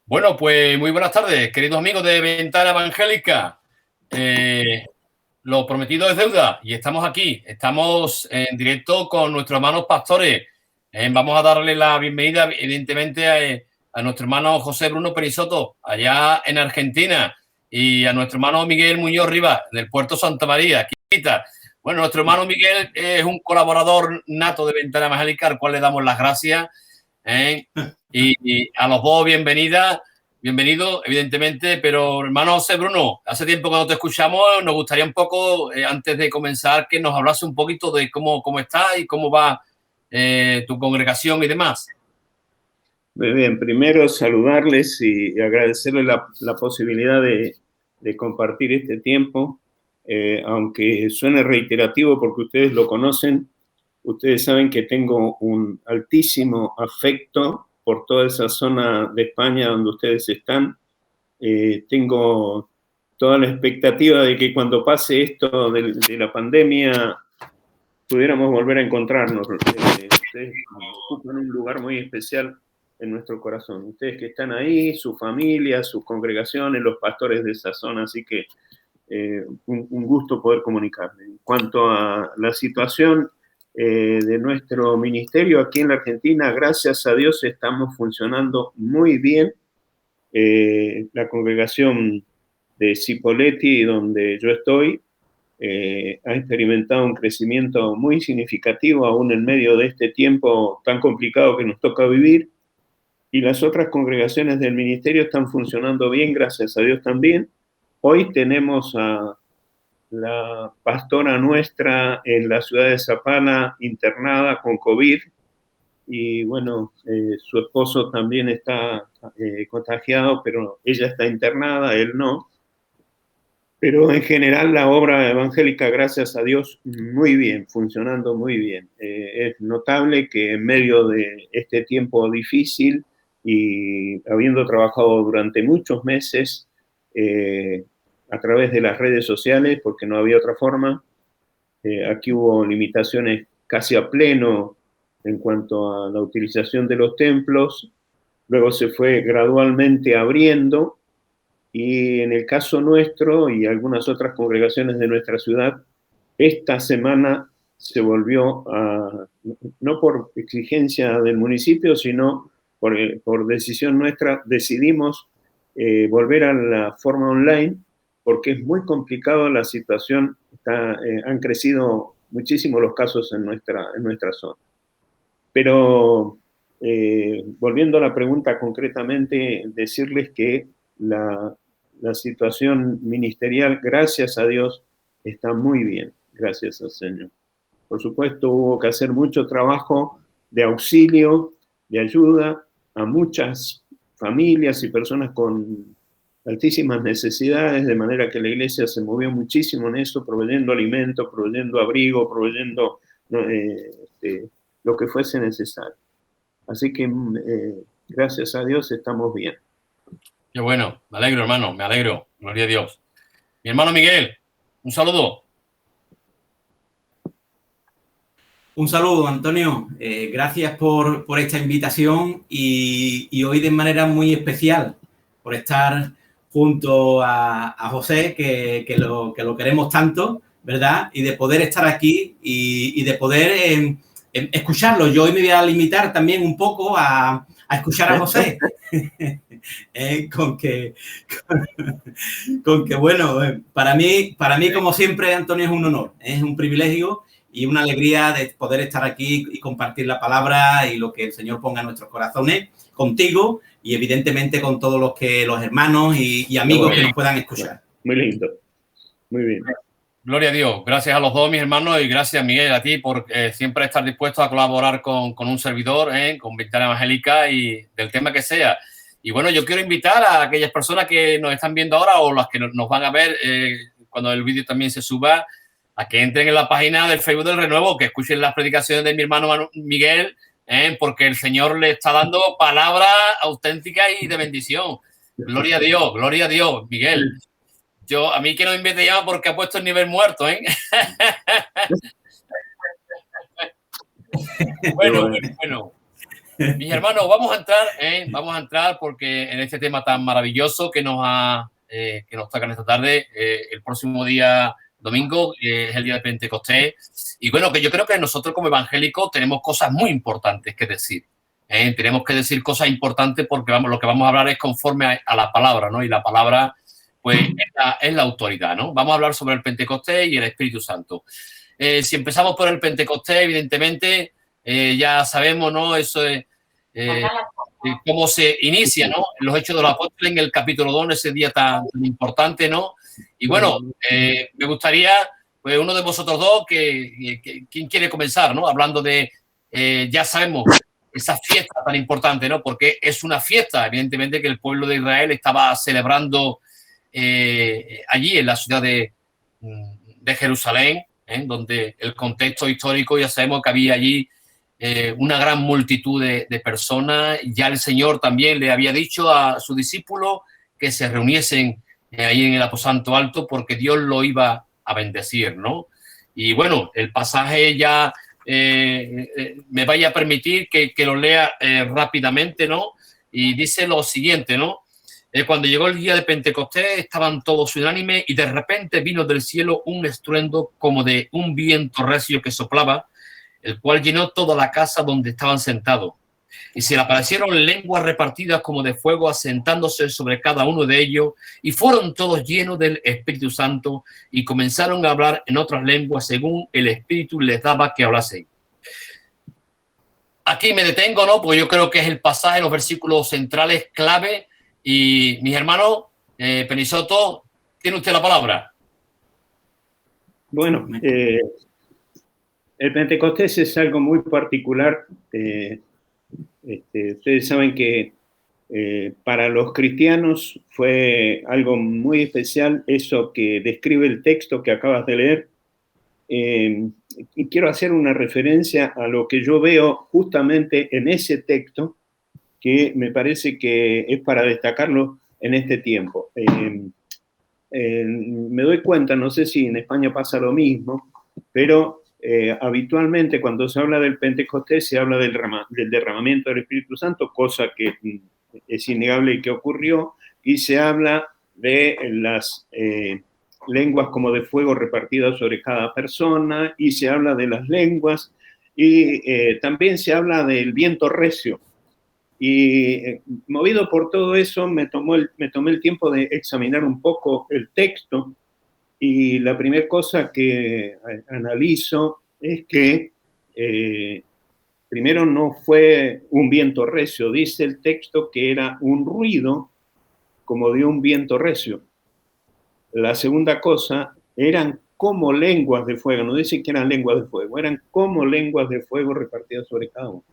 Bueno, pues muy buenas tardes, queridos amigos de Ventana Evangélica. Lo prometido es deuda y estamos aquí, estamos en directo con nuestros hermanos pastores. Vamos a darle la bienvenida, evidentemente, a nuestro hermano José Bruno Perisoto, allá en Argentina, y a nuestro hermano Miguel Muñoz Rivas, del Puerto Santa María. Quita. Bueno, nuestro hermano Miguel es un colaborador nato de Ventana Evangélica, al cual le damos las gracias. Y a los dos, bienvenido, evidentemente, pero hermano José Bruno, hace tiempo que no te escuchamos, nos gustaría un poco, antes de comenzar, que nos hablase un poquito de cómo está y cómo va tu congregación y demás. Muy bien, primero saludarles y agradecerles la posibilidad de compartir este tiempo, aunque suene reiterativo porque ustedes lo conocen. Ustedes saben que tengo un altísimo afecto por toda esa zona de España donde ustedes están. Tengo toda la expectativa de que cuando pase esto de la pandemia pudiéramos volver a encontrarnos. Ustedes ocupan un lugar muy especial en nuestro corazón. Ustedes que están ahí, su familia, sus congregaciones, los pastores de esa zona, así que un gusto poder comunicarme. En cuanto a la situación de nuestro ministerio aquí en la Argentina, gracias a Dios estamos funcionando muy bien. La congregación de Cipolletti, donde yo estoy, ha experimentado un crecimiento muy significativo aún en medio de este tiempo tan complicado que nos toca vivir, y las otras congregaciones del ministerio están funcionando bien, gracias a Dios también. Hoy tenemos a la pastora nuestra en la ciudad de Zapala internada con COVID, y bueno, su esposo también está contagiado, pero ella está internada, él no. Pero en general la obra evangélica, gracias a Dios, muy bien, funcionando muy bien. Es notable que en medio de este tiempo difícil y habiendo trabajado durante muchos meses a través de las redes sociales, porque no había otra forma, aquí hubo limitaciones casi a pleno en cuanto a la utilización de los templos, luego se fue gradualmente abriendo. Y en el caso nuestro y algunas otras congregaciones de nuestra ciudad, esta semana se volvió a, no por exigencia del municipio, sino por decisión nuestra, decidimos volver a la forma online porque es muy complicado la situación. Han crecido muchísimo los casos en nuestra zona. Pero volviendo a la pregunta concretamente, decirles que la situación ministerial, gracias a Dios, está muy bien, gracias al Señor. Por supuesto, hubo que hacer mucho trabajo de auxilio, de ayuda a muchas familias y personas con altísimas necesidades, de manera que la iglesia se movió muchísimo en eso, proveyendo alimento, proveyendo abrigo, proveyendo lo que fuese necesario. Así que gracias a Dios estamos bien. Qué bueno, me alegro, hermano, me alegro, gloria a Dios. Mi hermano Miguel, un saludo. Un saludo, Antonio. Gracias por esta invitación y hoy de manera muy especial por estar junto a José, que lo queremos tanto, ¿verdad? Y de poder estar aquí y de poder escucharlo. Yo hoy me voy a limitar también un poco a escuchar a José. Con que bueno, para mí, como siempre, Antonio, es un honor, es un privilegio y una alegría de poder estar aquí y compartir la palabra y lo que el Señor ponga en nuestros corazones contigo y evidentemente con todos los hermanos y amigos que nos puedan escuchar. Muy lindo, muy bien. Gloria a Dios. Gracias a los dos, mis hermanos, y gracias, Miguel, a ti por siempre estar dispuesto a colaborar con un servidor, con Ventana Evangélica y del tema que sea. Y bueno, yo quiero invitar a aquellas personas que nos están viendo ahora o las que nos van a ver cuando el vídeo también se suba, a que entren en la página del Facebook del Renuevo, que escuchen las predicaciones de mi hermano Miguel, porque el Señor le está dando palabra auténtica y de bendición. Gloria a Dios, Miguel. A mí que no me llama porque ha puesto el nivel muerto, ¿eh? Bueno. Mis hermanos, vamos a entrar porque en este tema tan maravilloso que nos toca en esta tarde, el próximo día domingo, es el día de Pentecostés. Y bueno, que yo creo que nosotros como evangélicos tenemos cosas muy importantes que decir. Tenemos que decir cosas importantes porque lo que vamos a hablar es conforme a la palabra, ¿no? Y la palabra, pues, es la autoridad, ¿no? Vamos a hablar sobre el Pentecostés y el Espíritu Santo. Si empezamos por el Pentecostés, evidentemente, ya sabemos, ¿no? Eso es cómo se inicia, ¿no? Los Hechos de los Apóstoles en el capítulo 2, ese día tan importante, ¿no? Y bueno, me gustaría, pues, uno de vosotros dos, ¿quién quiere comenzar, ¿no? Hablando de, ya sabemos, esa fiesta tan importante, ¿no? Porque es una fiesta, evidentemente, que el pueblo de Israel estaba celebrando allí en la ciudad de Jerusalén, donde el contexto histórico, ya sabemos que había allí una gran multitud de personas. Ya el Señor también le había dicho a sus discípulos que se reuniesen ahí en el aposento alto porque Dios lo iba a bendecir, ¿no? Y bueno, el pasaje ya me vaya a permitir que lo lea rápidamente, ¿no? Y dice lo siguiente, ¿no? Cuando llegó el día de Pentecostés, estaban todos unánimes y de repente vino del cielo un estruendo como de un viento recio que soplaba, el cual llenó toda la casa donde estaban sentados. Y se le aparecieron lenguas repartidas como de fuego asentándose sobre cada uno de ellos, y fueron todos llenos del Espíritu Santo y comenzaron a hablar en otras lenguas según el Espíritu les daba que hablasen. Aquí me detengo, ¿no? Porque yo creo que es el pasaje, los versículos centrales clave. Y mis hermanos, Penisoto, tiene usted la palabra. Bueno, el Pentecostés es algo muy particular. Ustedes saben que para los cristianos fue algo muy especial eso que describe el texto que acabas de leer. Y quiero hacer una referencia a lo que yo veo justamente en ese texto, que me parece que es para destacarlo en este tiempo. Me doy cuenta, no sé si en España pasa lo mismo, pero habitualmente cuando se habla del Pentecostés se habla del derramamiento del Espíritu Santo, cosa que es innegable y que ocurrió, y se habla de las lenguas como de fuego repartidas sobre cada persona, y se habla de las lenguas, y también se habla del viento recio. Y movido por todo eso, me tomé el tiempo de examinar un poco el texto, y la primera cosa que analizo es que primero no fue un viento recio, dice el texto que era un ruido como de un viento recio. La segunda cosa, eran como lenguas de fuego, no dice que eran lenguas de fuego, eran como lenguas de fuego repartidas sobre cada uno.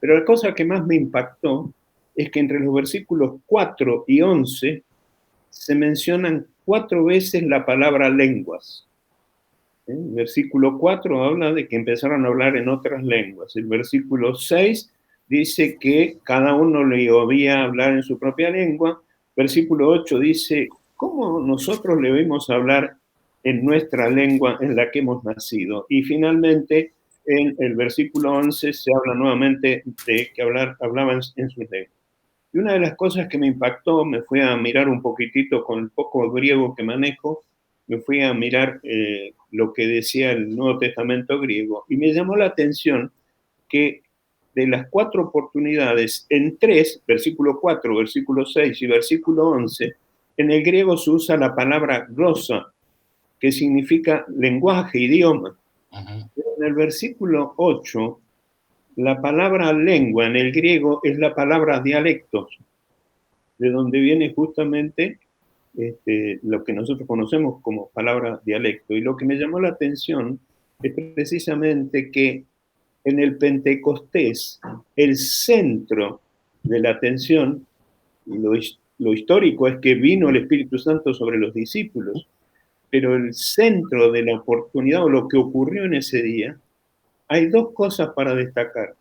Pero la cosa que más me impactó es que entre los versículos 4 y 11 se mencionan 4 veces la palabra lenguas. El versículo 4 habla de que empezaron a hablar en otras lenguas. El versículo 6 dice que cada uno le oía hablar en su propia lengua. Versículo 8 dice, ¿cómo nosotros le oímos hablar en nuestra lengua en la que hemos nacido? Y finalmente, en el versículo 11 se habla nuevamente de que hablaban en sus lenguas. Y una de las cosas que me impactó, me fui a mirar un poquitito con el poco griego que manejo, me fui a mirar lo que decía el Nuevo Testamento griego, y me llamó la atención que de las 4 oportunidades, en 3, versículo 4, versículo 6 y versículo 11, en el griego se usa la palabra glosa, que significa lenguaje, idioma. En el versículo 8, la palabra lengua en el griego es la palabra dialectos, de donde viene justamente lo que nosotros conocemos como palabra dialecto. Y lo que me llamó la atención es precisamente que en el Pentecostés, el centro de la atención, y lo histórico es que vino el Espíritu Santo sobre los discípulos, pero el centro de la oportunidad o lo que ocurrió en ese día, hay 2 cosas para destacar.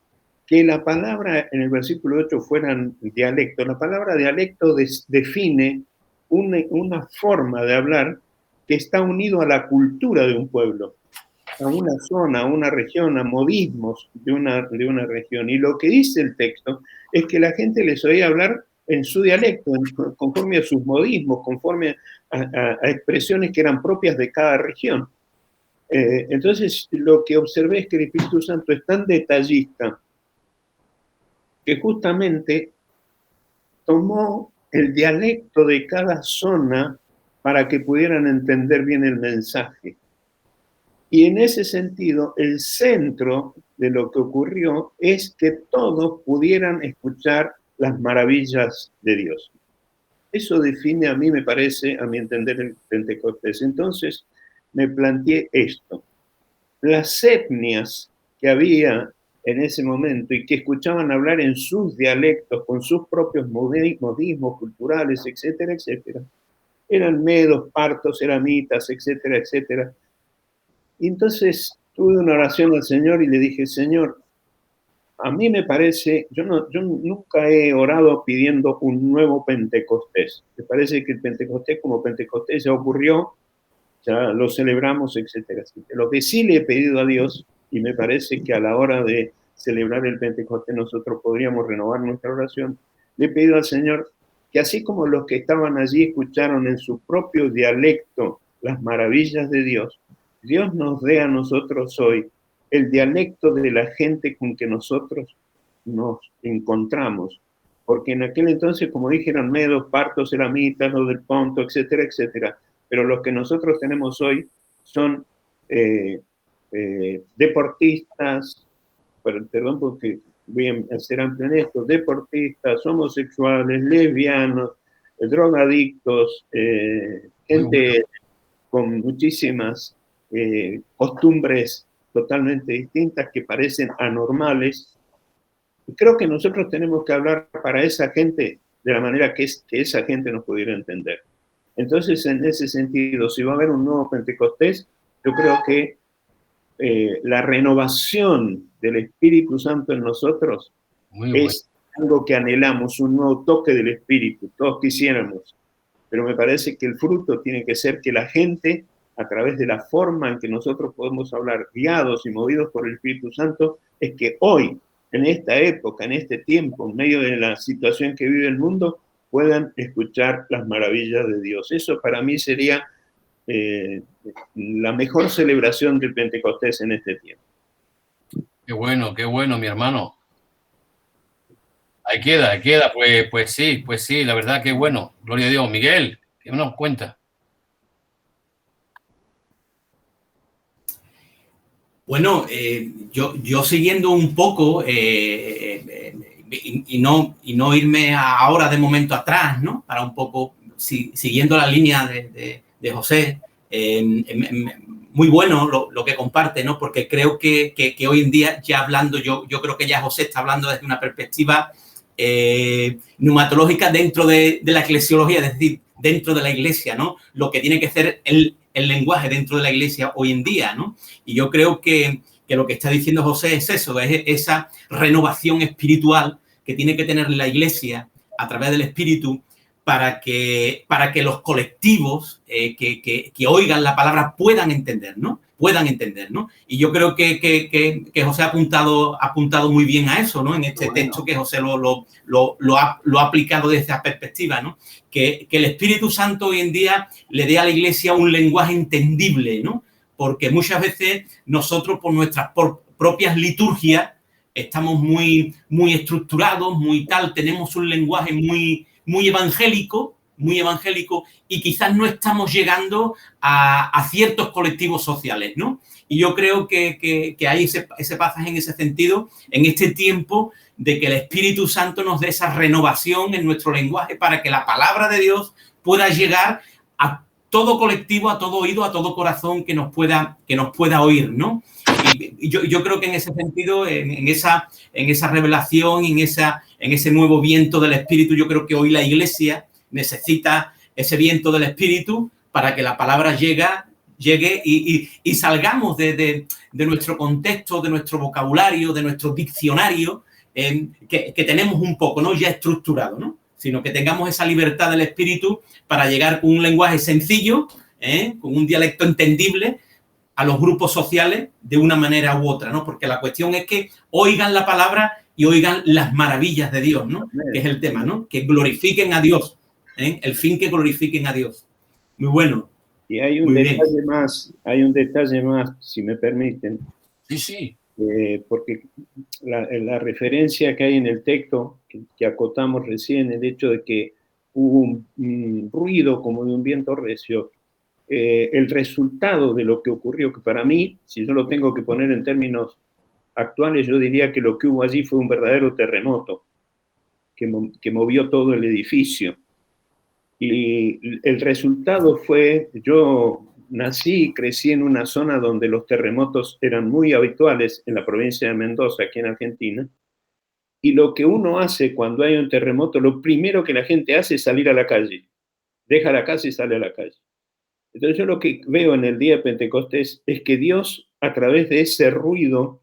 Que la palabra en el versículo 8 fueran dialecto. La palabra dialecto define una forma de hablar que está unido a la cultura de un pueblo. a una zona, a una región, a modismos de una región. Y lo que dice el texto es que la gente les oía hablar en su dialecto, conforme a sus modismos, conforme a expresiones que eran propias de cada región. Entonces, lo que observé es que el Espíritu Santo es tan detallista que justamente tomó el dialecto de cada zona para que pudieran entender bien el mensaje. Y en ese sentido, el centro de lo que ocurrió es que todos pudieran escuchar las maravillas de Dios. Eso define, a mí me parece, a mi entender, el Pentecostés. Entonces, me planteé esto. Las etnias que había en ese momento y que escuchaban hablar en sus dialectos, con sus propios modismos culturales, etcétera, etcétera, eran medos, partos, elamitas, etcétera, etcétera. Y entonces tuve una oración al Señor y le dije, Señor, a mí me parece, yo nunca he orado pidiendo un nuevo Pentecostés. Me parece que el Pentecostés como Pentecostés ya ocurrió, ya lo celebramos, etcétera, etcétera. Lo que sí le he pedido a Dios, y me parece que a la hora de celebrar el Pentecostés nosotros podríamos renovar nuestra oración, le he pedido al Señor que así como los que estaban allí escucharon en su propio dialecto las maravillas de Dios, Dios nos dé a nosotros hoy el dialecto de la gente con que nosotros nos encontramos. Porque en aquel entonces, como dije, eran medos, partos, elamitas, los del Ponto, etcétera, etcétera. Pero los que nosotros tenemos hoy son deportistas, perdón porque voy a ser amplio en esto, deportistas, homosexuales, lesbianos, drogadictos, gente con muchísimas costumbres totalmente distintas que parecen anormales. Y creo que nosotros tenemos que hablar para esa gente de la manera que esa gente nos pudiera entender. Entonces, en ese sentido, si va a haber un nuevo Pentecostés, yo creo que la renovación del Espíritu Santo en nosotros es algo que anhelamos, un nuevo toque del Espíritu, todos quisiéramos, pero me parece que el fruto tiene que ser que la gente, a través de la forma en que nosotros podemos hablar, guiados y movidos por el Espíritu Santo, es que hoy, en esta época, en este tiempo, en medio de la situación que vive el mundo, puedan escuchar las maravillas de Dios. Eso para mí sería la mejor celebración del Pentecostés en este tiempo. Qué bueno, mi hermano. Ahí queda, pues sí, la verdad que bueno. Gloria a Dios. Miguel, ¿qué nos cuenta? Bueno, yo siguiendo un poco y no irme ahora de momento atrás, ¿no? Para un poco, siguiendo la línea de José, muy bueno lo que comparte, ¿no? Porque creo que hoy en día, ya hablando, yo creo que ya José está hablando desde una perspectiva neumatológica dentro de la eclesiología, es decir, dentro de la iglesia, ¿no? Lo que tiene que ser el lenguaje dentro de la iglesia hoy en día, ¿no? Y yo creo que lo que está diciendo José es eso, es esa renovación espiritual que tiene que tener la iglesia a través del Espíritu para que los colectivos que oigan la palabra puedan entender, ¿no? Y yo creo que José ha apuntado muy bien a eso, ¿no? En este texto que José lo ha aplicado desde esa perspectiva, ¿no? Que el Espíritu Santo hoy en día le dé a la iglesia un lenguaje entendible, ¿no? Porque muchas veces nosotros, por nuestras propias liturgias, estamos muy estructurados, muy tal, tenemos un lenguaje muy evangélico, y quizás no estamos llegando a ciertos colectivos sociales, ¿no? Y yo creo que hay ese pasaje en ese sentido, en este tiempo de que el Espíritu Santo nos dé esa renovación en nuestro lenguaje para que la palabra de Dios pueda llegar a todo colectivo, a todo oído, a todo corazón que nos pueda oír, ¿no? Y yo creo que en ese sentido, en esa revelación, en ese nuevo viento del Espíritu, yo creo que hoy la iglesia necesita ese viento del Espíritu para que la palabra llegue y salgamos de nuestro contexto, de nuestro vocabulario, de nuestro diccionario, que tenemos un poco, ¿no? Ya estructurado, ¿no? Sino que tengamos esa libertad del Espíritu para llegar con un lenguaje sencillo, con un dialecto entendible, a los grupos sociales de una manera u otra, ¿no? Porque la cuestión es que oigan la palabra y oigan las maravillas de Dios, ¿no? Que es el tema, ¿no? Que glorifiquen a Dios, ¿eh? El fin que glorifiquen a Dios. Muy bueno. Y hay un detalle más, si me permiten. Sí, sí. Porque la referencia que hay en el texto, que acotamos recién, el hecho de que hubo un ruido como de un viento recio, el resultado de lo que ocurrió, que para mí, si yo lo tengo que poner en términos actuales, yo diría que lo que hubo allí fue un verdadero terremoto que movió todo el edificio. Y el resultado fue, yo nací y crecí en una zona donde los terremotos eran muy habituales, en la provincia de Mendoza, aquí en Argentina, y lo que uno hace cuando hay un terremoto, lo primero que la gente hace es salir a la calle, deja la casa y sale a la calle. Entonces yo lo que veo en el día de Pentecostés es que Dios, a través de ese ruido,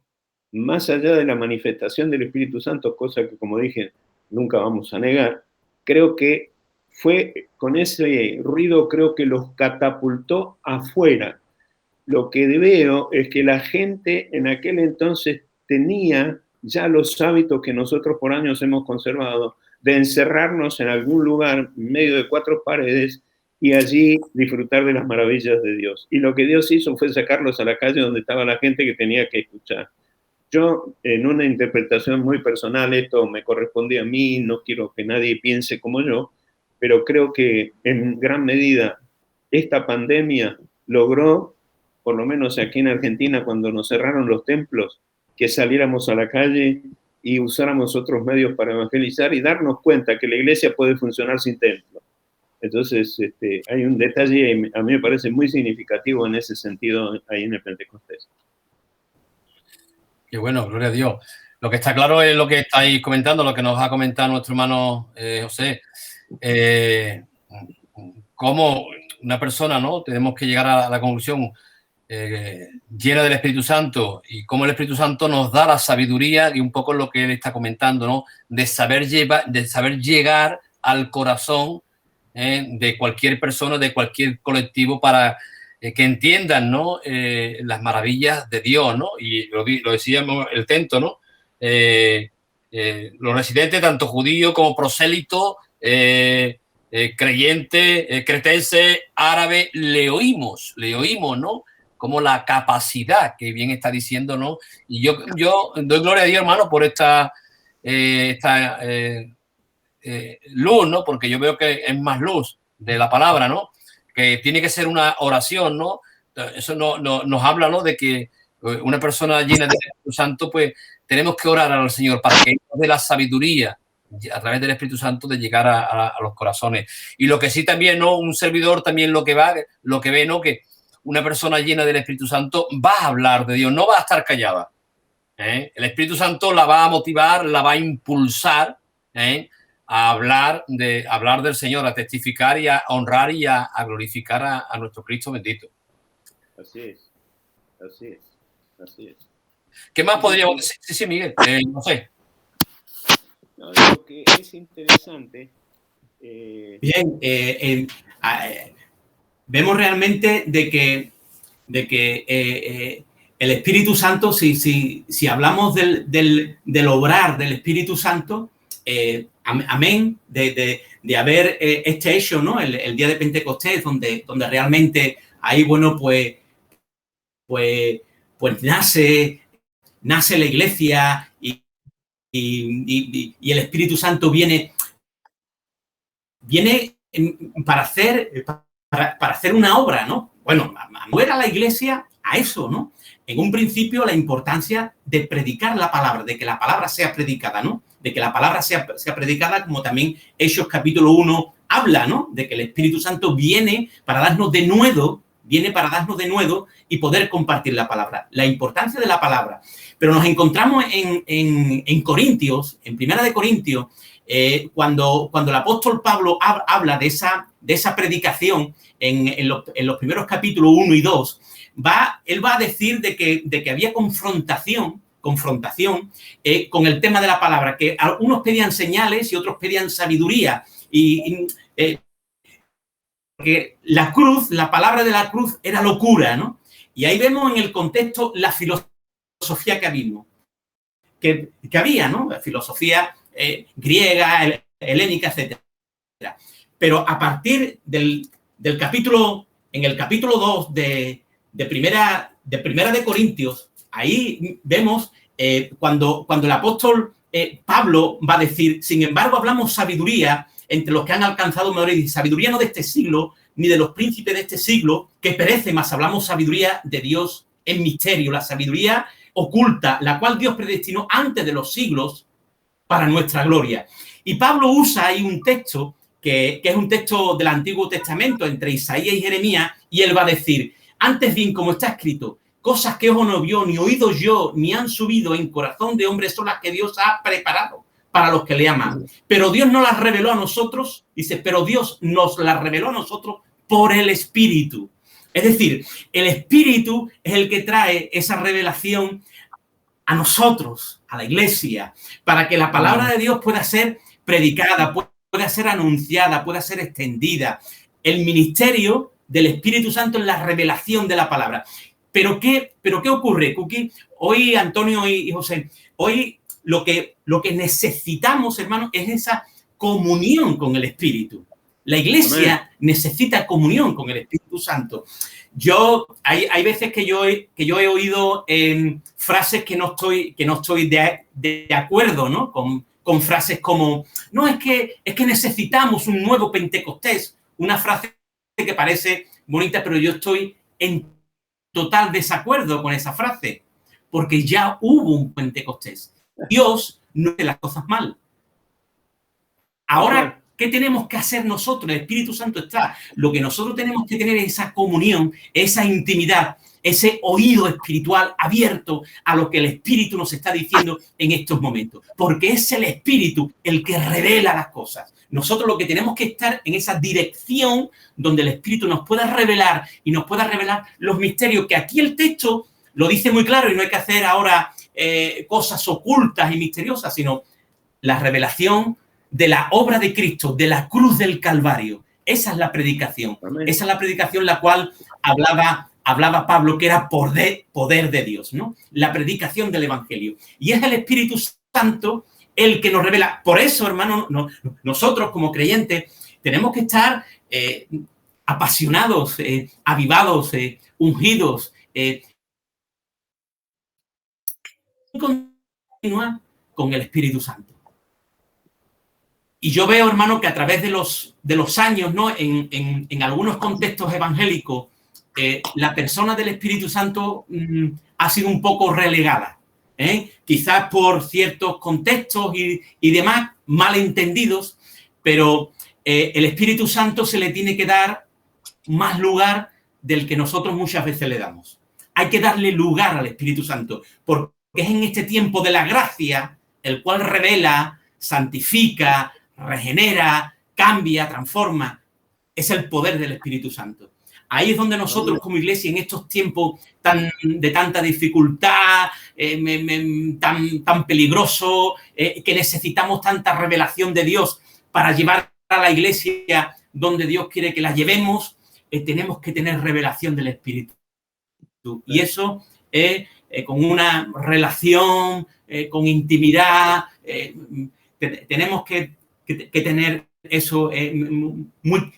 más allá de la manifestación del Espíritu Santo, cosa que, como dije, nunca vamos a negar, creo que fue con ese ruido, creo que los catapultó afuera. Lo que veo es que la gente en aquel entonces tenía ya los hábitos que nosotros por años hemos conservado, de encerrarnos en algún lugar en medio de cuatro paredes y allí disfrutar de las maravillas de Dios. Y lo que Dios hizo fue sacarlos a la calle donde estaba la gente que tenía que escuchar. Yo, en una interpretación muy personal, esto me correspondía a mí, no quiero que nadie piense como yo, pero creo que en gran medida esta pandemia logró, por lo menos aquí en Argentina, cuando nos cerraron los templos, que saliéramos a la calle y usáramos otros medios para evangelizar y darnos cuenta que la iglesia puede funcionar sin templo. Entonces, hay un detalle, a mí me parece muy significativo en ese sentido ahí en el Pentecostés. Qué bueno, gloria a Dios. Lo que está claro es lo que estáis comentando, lo que nos ha comentado nuestro hermano José. Cómo una persona, ¿no? Tenemos que llegar a la conclusión llena del Espíritu Santo y cómo el Espíritu Santo nos da la sabiduría y un poco lo que él está comentando, ¿no? De saber llegar al corazón de cualquier persona, de cualquier colectivo para que entiendan, ¿no? Las maravillas de Dios, ¿no? Y lo decíamos el Tento, ¿no? Los residentes, tanto judíos como prosélitos, creyentes, cretenses, árabes, le oímos, ¿no? Como la capacidad que bien está diciendo, ¿no? Y yo doy gloria a Dios, hermano, por esta luz, ¿no? Porque yo veo que es más luz de la palabra, ¿no? Que tiene que ser una oración, ¿no? Eso nos habla, ¿no? De que una persona llena del Espíritu Santo, pues tenemos que orar al Señor para que nos dé la sabiduría a través del Espíritu Santo de llegar a los corazones. Y lo que sí también, ¿no? Un servidor también lo que ve, ¿no? Que una persona llena del Espíritu Santo va a hablar de Dios, no va a estar callada. El Espíritu Santo la va a motivar, la va a impulsar a hablar del Señor, a testificar y a honrar y a glorificar a nuestro Cristo bendito. Así es, así es, así es. ¿Qué más podríamos decir? Sí, Miguel, no sé. No, digo que es interesante. Bien, vemos realmente de que el Espíritu Santo, si hablamos del obrar del Espíritu Santo, amén, de haber este hecho, ¿no? El día de Pentecostés, donde realmente ahí, bueno, pues nace la iglesia y el Espíritu Santo viene para hacer una obra, ¿no? Bueno, mover a la iglesia a eso, ¿no? En un principio, la importancia de predicar la palabra, de que la palabra sea predicada, ¿no? De que la palabra sea predicada, como también Hechos capítulo 1 habla, ¿no? De que el Espíritu Santo viene para darnos de nuevo y poder compartir la palabra. La importancia de la palabra. Pero nos encontramos en Corintios, en Primera de Corintios, cuando el apóstol Pablo habla de esa predicación en los primeros capítulos 1 y 2, él va a decir de que había confrontación con el tema de la palabra, que unos pedían señales y otros pedían sabiduría. Que la palabra de la cruz era locura, ¿no? Y ahí vemos en el contexto la filosofía que había, ¿no? La filosofía griega, helénica, etc. Pero a partir del capítulo, en el capítulo 2 de Primera de Corintios, ahí vemos cuando el apóstol Pablo va a decir, sin embargo, hablamos sabiduría entre los que han alcanzado madurez, sabiduría no de este siglo, ni de los príncipes de este siglo, que perece, más hablamos sabiduría de Dios en misterio, la sabiduría oculta, la cual Dios predestinó antes de los siglos para nuestra gloria. Y Pablo usa ahí un texto que es un texto del Antiguo Testamento entre Isaías y Jeremías, y él va a decir, antes bien, como está escrito, cosas que ojo no vio, ni oído yo, ni han subido en corazón de hombre, son las que Dios ha preparado para los que le aman. Pero Dios no las reveló a nosotros, dice, pero Dios nos las reveló a nosotros por el Espíritu. Es decir, el Espíritu es el que trae esa revelación a nosotros, a la iglesia, para que la palabra de Dios pueda ser predicada, pueda ser anunciada, pueda ser extendida. El ministerio del Espíritu Santo es la revelación de la palabra. ¿Pero qué ocurre, Kuki? Hoy, Antonio y José, hoy lo que necesitamos, hermanos, es esa comunión con el Espíritu. La iglesia necesita comunión con el Espíritu Santo. Hay veces que yo he oído frases que no estoy de acuerdo, ¿no? Con frases como, no, es que necesitamos un nuevo Pentecostés. Una frase que parece bonita, pero yo estoy en total desacuerdo con esa frase, porque ya hubo un Pentecostés. Dios no hace las cosas mal. Ahora, ¿qué tenemos que hacer nosotros? El Espíritu Santo está. Lo que nosotros tenemos que tener es esa comunión, esa intimidad, ese oído espiritual abierto a lo que el Espíritu nos está diciendo en estos momentos. Porque es el Espíritu el que revela las cosas. Nosotros lo que tenemos que estar en esa dirección donde el Espíritu nos pueda revelar y nos pueda revelar los misterios, que aquí el texto lo dice muy claro y no hay que hacer ahora cosas ocultas y misteriosas, sino la revelación de la obra de Cristo, de la cruz del Calvario. Esa es la predicación. Amén. Esa es la predicación la cual hablaba Pablo, que era poder de Dios, ¿no? La predicación del Evangelio. Y es el Espíritu Santo el que nos revela. Por eso, hermano, nosotros como creyentes tenemos que estar apasionados, avivados, ungidos, continúa con el Espíritu Santo. Y yo veo, hermano, que a través de los años, ¿no? En algunos contextos evangélicos, la persona del Espíritu Santo ha sido un poco relegada. Quizás por ciertos contextos y demás malentendidos, pero el Espíritu Santo se le tiene que dar más lugar del que nosotros muchas veces le damos. Hay que darle lugar al Espíritu Santo, porque es en este tiempo de la gracia, el cual revela, santifica, regenera, cambia, transforma. Es el poder del Espíritu Santo. Ahí es donde nosotros como iglesia, en estos tiempos de tanta dificultad, tan peligroso, que necesitamos tanta revelación de Dios para llevar a la iglesia donde Dios quiere que la llevemos, tenemos que tener revelación del Espíritu. Y eso es con una relación, con intimidad, tenemos que tener eso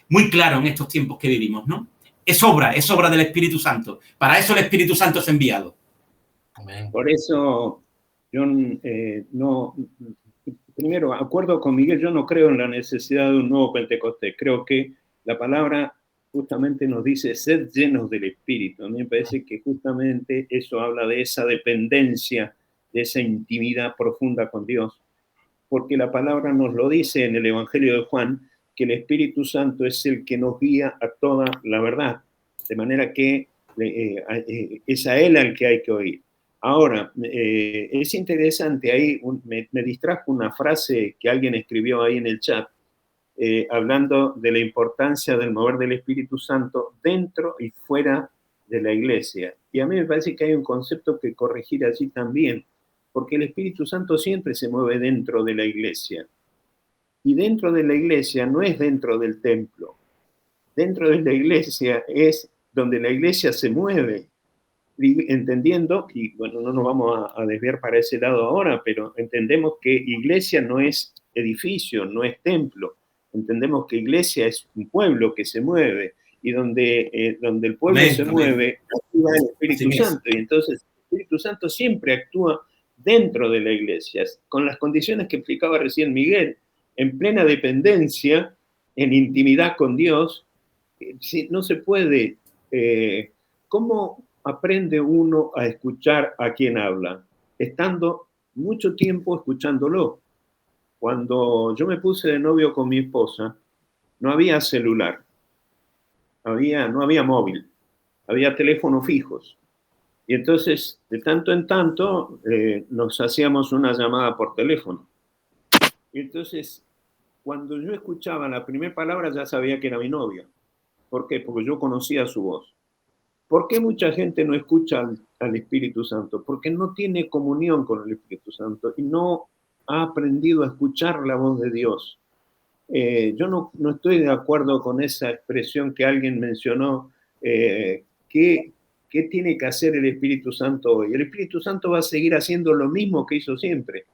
muy claro en estos tiempos que vivimos, ¿no? Es obra del Espíritu Santo. Para eso el Espíritu Santo es enviado. Amén. Por eso yo primero, acuerdo con Miguel, yo no creo en la necesidad de un nuevo Pentecostés. Creo que la palabra justamente nos dice sed llenos del Espíritu. A mí me parece que justamente eso habla de esa dependencia, de esa intimidad profunda con Dios. Porque la palabra nos lo dice en el Evangelio de Juan, que el Espíritu Santo es el que nos guía a toda la verdad, de manera que es a Él al que hay que oír. Ahora, es interesante, ahí me distrajo una frase que alguien escribió ahí en el chat, hablando de la importancia del mover del Espíritu Santo dentro y fuera de la iglesia. Y a mí me parece que hay un concepto que corregir allí también, porque el Espíritu Santo siempre se mueve dentro de la iglesia. Y dentro de la iglesia no es dentro del templo. Dentro de la iglesia es donde la iglesia se mueve. entendiendo, y bueno, no nos vamos a desviar para ese lado ahora, pero entendemos que iglesia no es edificio, no es templo. Entendemos que iglesia es un pueblo que se mueve, y donde el pueblo se mueve, actúa el Espíritu Santo. Y entonces el Espíritu Santo siempre actúa dentro de la iglesia, con las condiciones que explicaba recién Miguel, en plena dependencia, en intimidad con Dios. No se puede. ¿Cómo aprende uno a escuchar a quien habla? Estando mucho tiempo escuchándolo. Cuando yo me puse de novio con mi esposa, no había celular, no había móvil, había teléfonos fijos. Y entonces, de tanto en tanto, nos hacíamos una llamada por teléfono. Y entonces, cuando yo escuchaba la primera palabra, ya sabía que era mi novia. ¿Por qué? Porque yo conocía su voz. ¿Por qué mucha gente no escucha al Espíritu Santo? Porque no tiene comunión con el Espíritu Santo y no ha aprendido a escuchar la voz de Dios. Yo no estoy de acuerdo con esa expresión que alguien mencionó, ¿qué tiene que hacer el Espíritu Santo hoy? El Espíritu Santo va a seguir haciendo lo mismo que hizo siempre.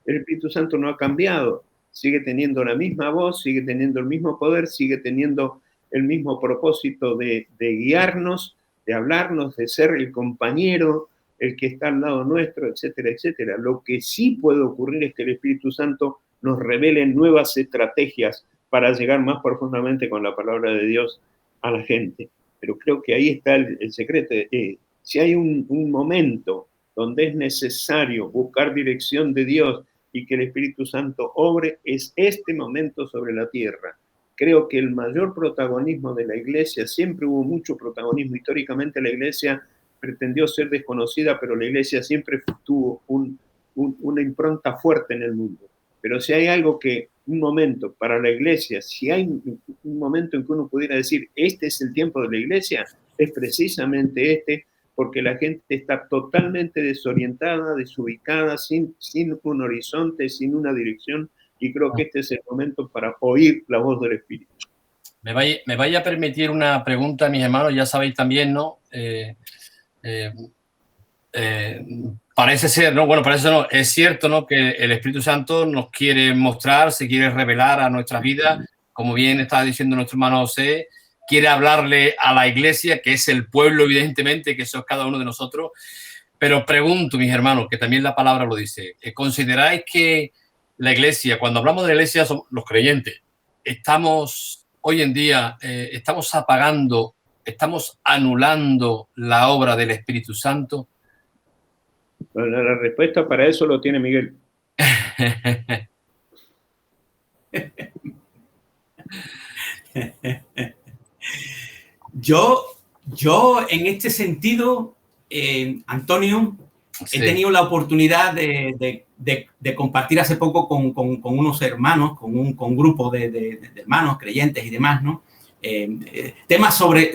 El Espíritu Santo no ha cambiado, sigue teniendo la misma voz, sigue teniendo el mismo poder, sigue teniendo el mismo propósito de guiarnos, de hablarnos, de ser el compañero, el que está al lado nuestro, etcétera, etcétera. Lo que sí puede ocurrir es que el Espíritu Santo nos revele nuevas estrategias para llegar más profundamente con la palabra de Dios a la gente. Pero creo que ahí está el secreto. Si hay un momento donde es necesario buscar dirección de Dios y que el Espíritu Santo obre, es este momento sobre la tierra. Creo que el mayor protagonismo de la iglesia, siempre hubo mucho protagonismo. Históricamente la iglesia pretendió ser desconocida, pero la iglesia siempre tuvo una impronta fuerte en el mundo. Pero si hay algo un momento para la iglesia, si hay un momento en que uno pudiera decir, este es el tiempo de la iglesia, es precisamente este, porque la gente está totalmente desorientada, desubicada, sin un horizonte, sin una dirección, y creo que este es el momento para oír la voz del Espíritu. Me vaya a permitir una pregunta, mis hermanos, ya sabéis también, ¿no? Parece ser, ¿no? Bueno, parece no, es cierto, ¿no? Que el Espíritu Santo nos quiere mostrar, se quiere revelar a nuestras vidas, como bien estaba diciendo nuestro hermano José, quiere hablarle a la iglesia, que es el pueblo, evidentemente, que eso es cada uno de nosotros. Pero pregunto, mis hermanos, que también la palabra lo dice, ¿consideráis que la iglesia, cuando hablamos de la iglesia, somos los creyentes, estamos hoy en día, estamos apagando, estamos anulando la obra del Espíritu Santo? Bueno, la respuesta para eso lo tiene Miguel. Yo en este sentido, Antonio, he tenido la oportunidad de compartir hace poco con unos hermanos, con un grupo de hermanos creyentes y demás, ¿no? Temas sobre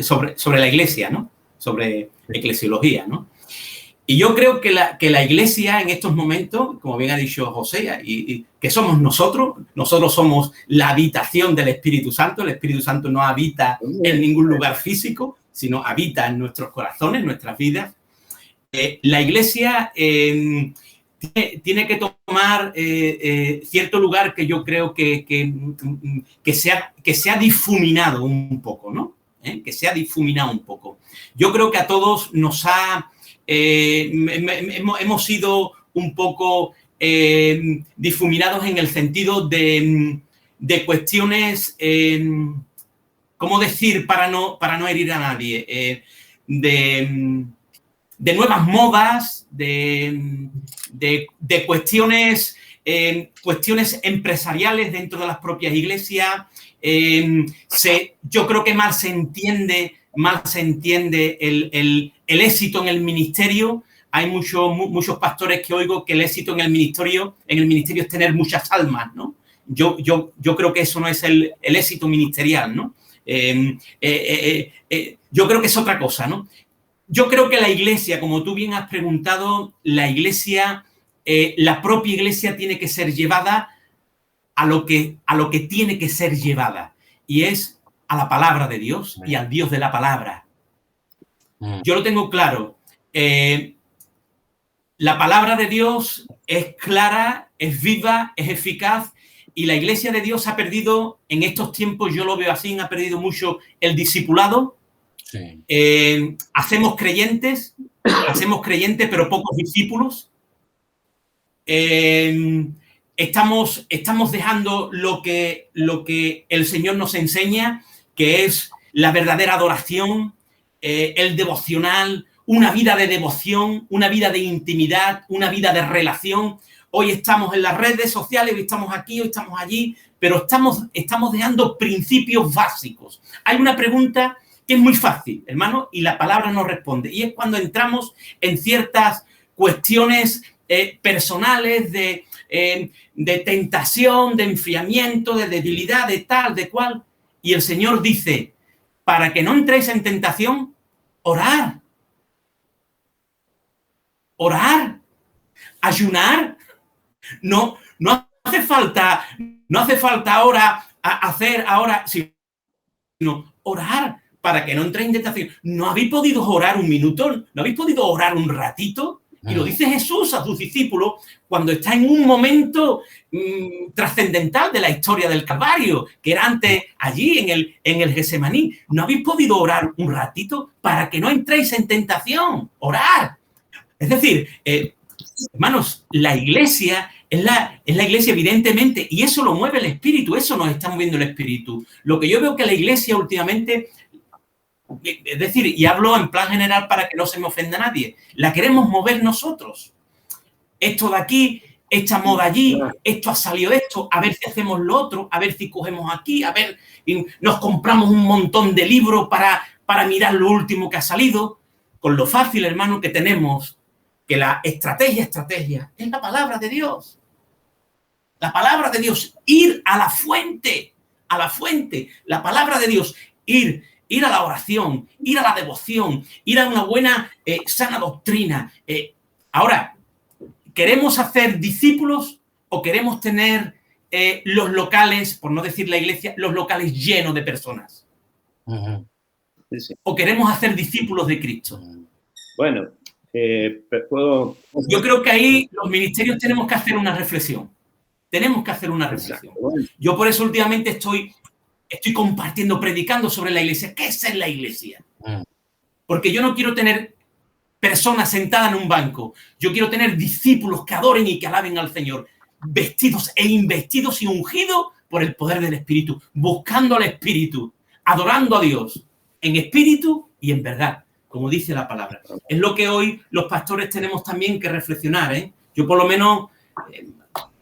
la iglesia, ¿no? Sobre eclesiología, ¿no? Y yo creo que la iglesia en estos momentos, como bien ha dicho José, y que somos nosotros somos la habitación del Espíritu Santo. El Espíritu Santo no habita en ningún lugar físico, sino habita en nuestros corazones, en nuestras vidas. La iglesia tiene que tomar cierto lugar que yo creo que se ha difuminado un poco, ¿no? Que se ha difuminado un poco. Yo creo que a todos nos ha... hemos sido un poco difuminados en el sentido de cuestiones, ¿cómo decir para no herir a nadie? De nuevas modas, de cuestiones empresariales dentro de las propias iglesias. Yo creo que mal se entiende el éxito en el ministerio. Hay muchos pastores que oigo que el éxito en el ministerio es tener muchas almas, ¿no? Yo creo que eso no es el éxito ministerial, ¿no? Yo creo que es otra cosa, ¿no? Yo creo que la iglesia, como tú bien has preguntado, la propia iglesia tiene que ser llevada a lo que tiene que ser llevada, y es a la palabra de Dios y al Dios de la palabra. Yo lo tengo claro. La palabra de Dios es clara, es viva, es eficaz, y la Iglesia de Dios ha perdido, en estos tiempos, yo lo veo así, ha perdido mucho el discipulado. Sí. Hacemos creyentes, pero pocos discípulos. Estamos dejando lo que el Señor nos enseña, que es la verdadera adoración, el devocional, una vida de devoción, una vida de intimidad, una vida de relación. Hoy estamos en las redes sociales, hoy estamos aquí, hoy estamos allí, pero estamos dejando principios básicos. Hay una pregunta que es muy fácil, hermano, y la palabra nos responde, y es cuando entramos en ciertas cuestiones personales de tentación, de enfriamiento, de debilidad, de tal, de cual, y el Señor dice, para que no entréis en tentación, orar, ayunar. No hace falta ahora hacer ahora, sino orar para que no entréis en tentación. ¿No habéis podido orar un minuto? ¿No habéis podido orar un ratito? Y lo dice Jesús a sus discípulos cuando está en un momento trascendental de la historia del Calvario, que era antes allí en el Getsemaní. ¿No habéis podido orar un ratito para que no entréis en tentación? Orar. Es decir, hermanos, la Iglesia es la Iglesia, evidentemente, y eso lo mueve el Espíritu, eso nos está moviendo el Espíritu. Lo que yo veo que la Iglesia últimamente, es decir, y hablo en plan general para que no se me ofenda a nadie, la queremos mover nosotros. Esto de aquí, esta moda allí, esto ha salido esto, a ver si hacemos lo otro, a ver si cogemos aquí, a ver, nos compramos un montón de libros para mirar lo último que ha salido, con lo fácil, hermano, que tenemos, que la estrategia es la palabra de Dios. La palabra de Dios, ir a la fuente, la palabra de Dios, ir a la oración, ir a la devoción, ir a una buena, sana doctrina. Ahora, ¿queremos hacer discípulos o queremos tener los locales, por no decir la iglesia, los locales llenos de personas? ¿O queremos hacer discípulos de Cristo? Bueno, yo creo que ahí los ministerios tenemos que hacer una reflexión. Yo por eso últimamente estoy compartiendo, predicando sobre la iglesia. ¿Qué es ser la iglesia? Porque yo no quiero tener personas sentadas en un banco. Yo quiero tener discípulos que adoren y que alaben al Señor, vestidos e investidos y ungidos por el poder del Espíritu, buscando al Espíritu, adorando a Dios en espíritu y en verdad, como dice la palabra. Es lo que hoy los pastores tenemos también que reflexionar, ¿eh? Yo por lo menos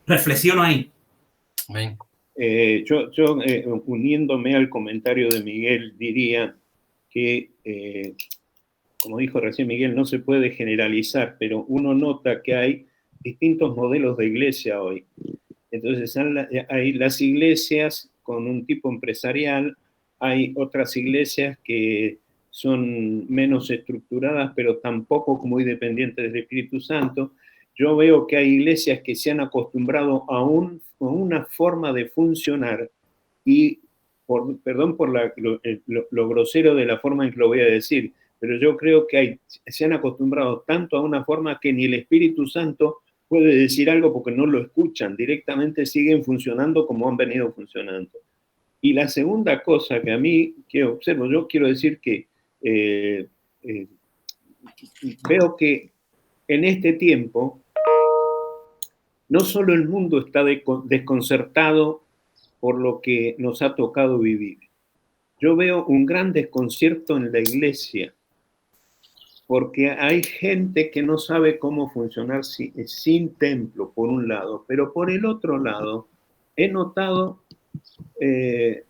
reflexiono ahí. Amén. Yo uniéndome al comentario de Miguel, diría que, como dijo recién Miguel, no se puede generalizar, pero uno nota que hay distintos modelos de iglesia hoy. Entonces, hay las iglesias con un tipo empresarial, hay otras iglesias que son menos estructuradas, pero tampoco muy dependientes del Espíritu Santo. Yo veo que hay iglesias que se han acostumbrado a una forma de funcionar y, perdón por lo grosero de la forma en que lo voy a decir, pero yo creo que se han acostumbrado tanto a una forma que ni el Espíritu Santo puede decir algo porque no lo escuchan, directamente siguen funcionando como han venido funcionando. Y la segunda cosa que a mí que observo, yo quiero decir que veo que en este tiempo no solo el mundo está desconcertado por lo que nos ha tocado vivir. Yo veo un gran desconcierto en la iglesia porque hay gente que no sabe cómo funcionar sin templo, por un lado, pero por el otro lado he notado,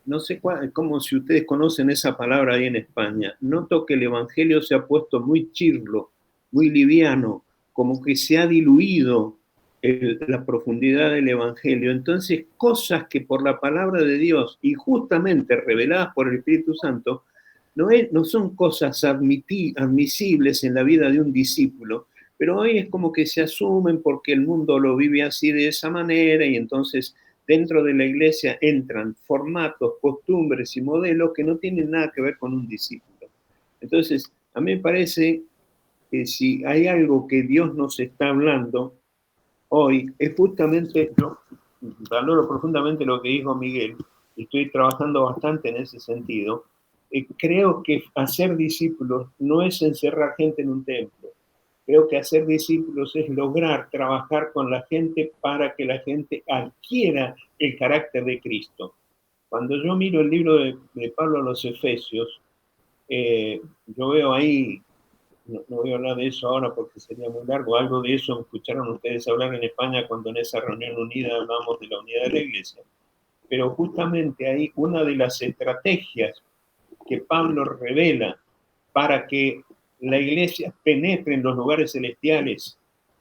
no sé como si ustedes conocen esa palabra ahí en España, noto que el evangelio se ha puesto muy chirlo, muy liviano, como que se ha diluido la profundidad del evangelio. Entonces, cosas que por la palabra de Dios y justamente reveladas por el Espíritu Santo, no son cosas admisibles en la vida de un discípulo, pero hoy es como que se asumen porque el mundo lo vive así de esa manera y entonces dentro de la iglesia entran formatos, costumbres y modelos que no tienen nada que ver con un discípulo. Entonces, a mí me parece que si hay algo que Dios nos está hablando hoy, es justamente, yo valoro profundamente lo que dijo Miguel, estoy trabajando bastante en ese sentido. Creo que hacer discípulos no es encerrar gente en un templo. Creo que hacer discípulos es lograr trabajar con la gente para que la gente adquiera el carácter de Cristo. Cuando yo miro el libro de Pablo a los Efesios, yo veo ahí, no voy a hablar de eso ahora porque sería muy largo, algo de eso escucharon ustedes hablar en España cuando en esa reunión unida hablamos de la unidad de la iglesia. Pero justamente ahí una de las estrategias que Pablo revela para que la iglesia penetre en los lugares celestiales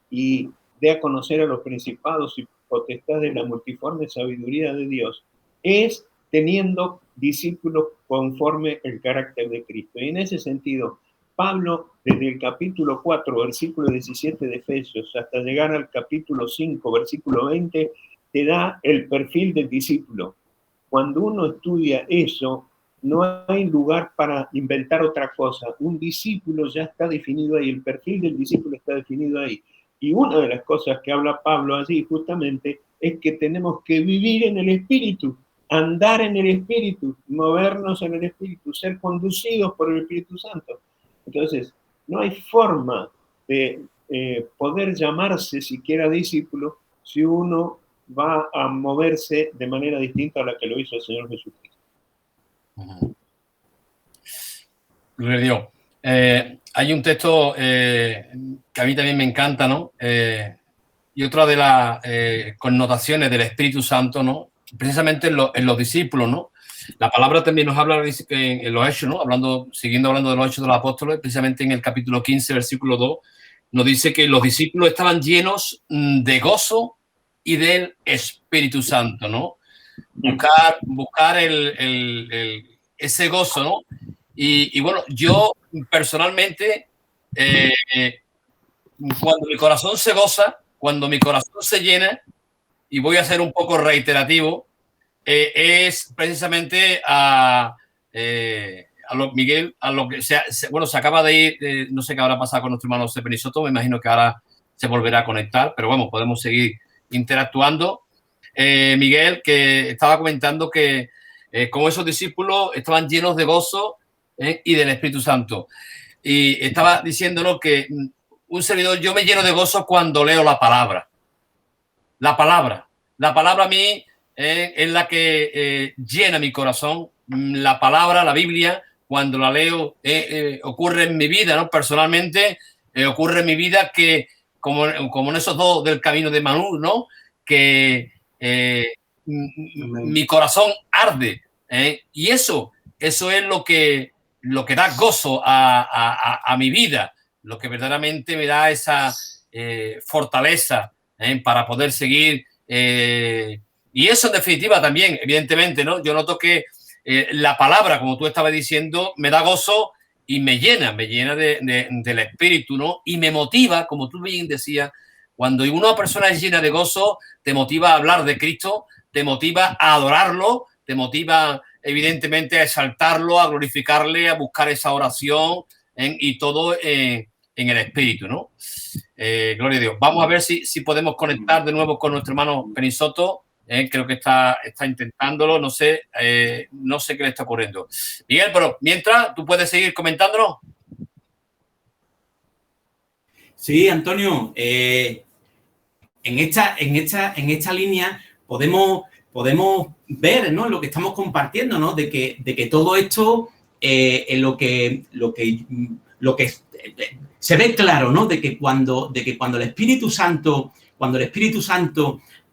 y dé a conocer a los principados y potestades de la multiforme sabiduría de Dios, es teniendo discípulos conforme el carácter de Cristo. Y en ese sentido, Pablo, desde el capítulo 4, versículo 17 de Efesios, hasta llegar al capítulo 5, versículo 20, te da el perfil del discípulo. Cuando uno estudia eso, no hay lugar para inventar otra cosa. Un discípulo ya está definido ahí, el perfil del discípulo está definido ahí. Y una de las cosas que habla Pablo allí justamente es que tenemos que vivir en el Espíritu, andar en el Espíritu, movernos en el Espíritu, ser conducidos por el Espíritu Santo. Entonces, no hay forma de poder llamarse siquiera discípulo si uno va a moverse de manera distinta a la que lo hizo el Señor Jesucristo. Gloria a Dios. Hay un texto que a mí también me encanta, ¿no? Y otra de las connotaciones del Espíritu Santo, ¿no? Precisamente en los discípulos, ¿no? La palabra también nos habla en los Hechos, ¿no? Siguiendo hablando de los Hechos de los Apóstoles, precisamente en el capítulo 15, versículo 2, nos dice que los discípulos estaban llenos de gozo y del Espíritu Santo, ¿no? Buscar ese gozo, ¿no? Y bueno, yo personalmente, cuando mi corazón se goza, cuando mi corazón se llena, y voy a ser un poco reiterativo, es precisamente Miguel, a lo que se acaba de ir, no sé qué habrá pasado con nuestro hermano José Penisoto, me imagino que ahora se volverá a conectar, pero bueno, podemos seguir interactuando. Miguel, que estaba comentando que como esos discípulos estaban llenos de gozo y del Espíritu Santo. Y estaba diciéndonos que un servidor, yo me lleno de gozo cuando leo la palabra. La palabra a mí es la que llena mi corazón. La palabra, la Biblia, cuando la leo, ocurre en mi vida, ¿no? Personalmente, ocurre en mi vida que, como en esos dos del camino de Manú, ¿no? Que mi corazón arde. Y eso es lo que da gozo a mi vida, lo que verdaderamente me da esa fortaleza para poder seguir. Y eso en definitiva también, evidentemente, ¿no? Yo noto que la palabra, como tú estabas diciendo, me da gozo y me llena del espíritu, ¿no? Y me motiva, como tú bien decías, cuando una persona es llena de gozo, te motiva a hablar de Cristo, te motiva a adorarlo, te motiva evidentemente a exaltarlo, a glorificarle, a buscar esa oración y todo en el espíritu, ¿no? Gloria a Dios. Vamos a ver si podemos conectar de nuevo con nuestro hermano Penisoto. Creo que está intentándolo, no sé qué le está ocurriendo. Miguel, pero mientras, ¿tú puedes seguir comentándonos? Sí, Antonio, en esta línea podemos ver, ¿no? Lo que estamos compartiendo, ¿no? De que todo esto lo que se ve claro, ¿no? De que cuando el Espíritu Santo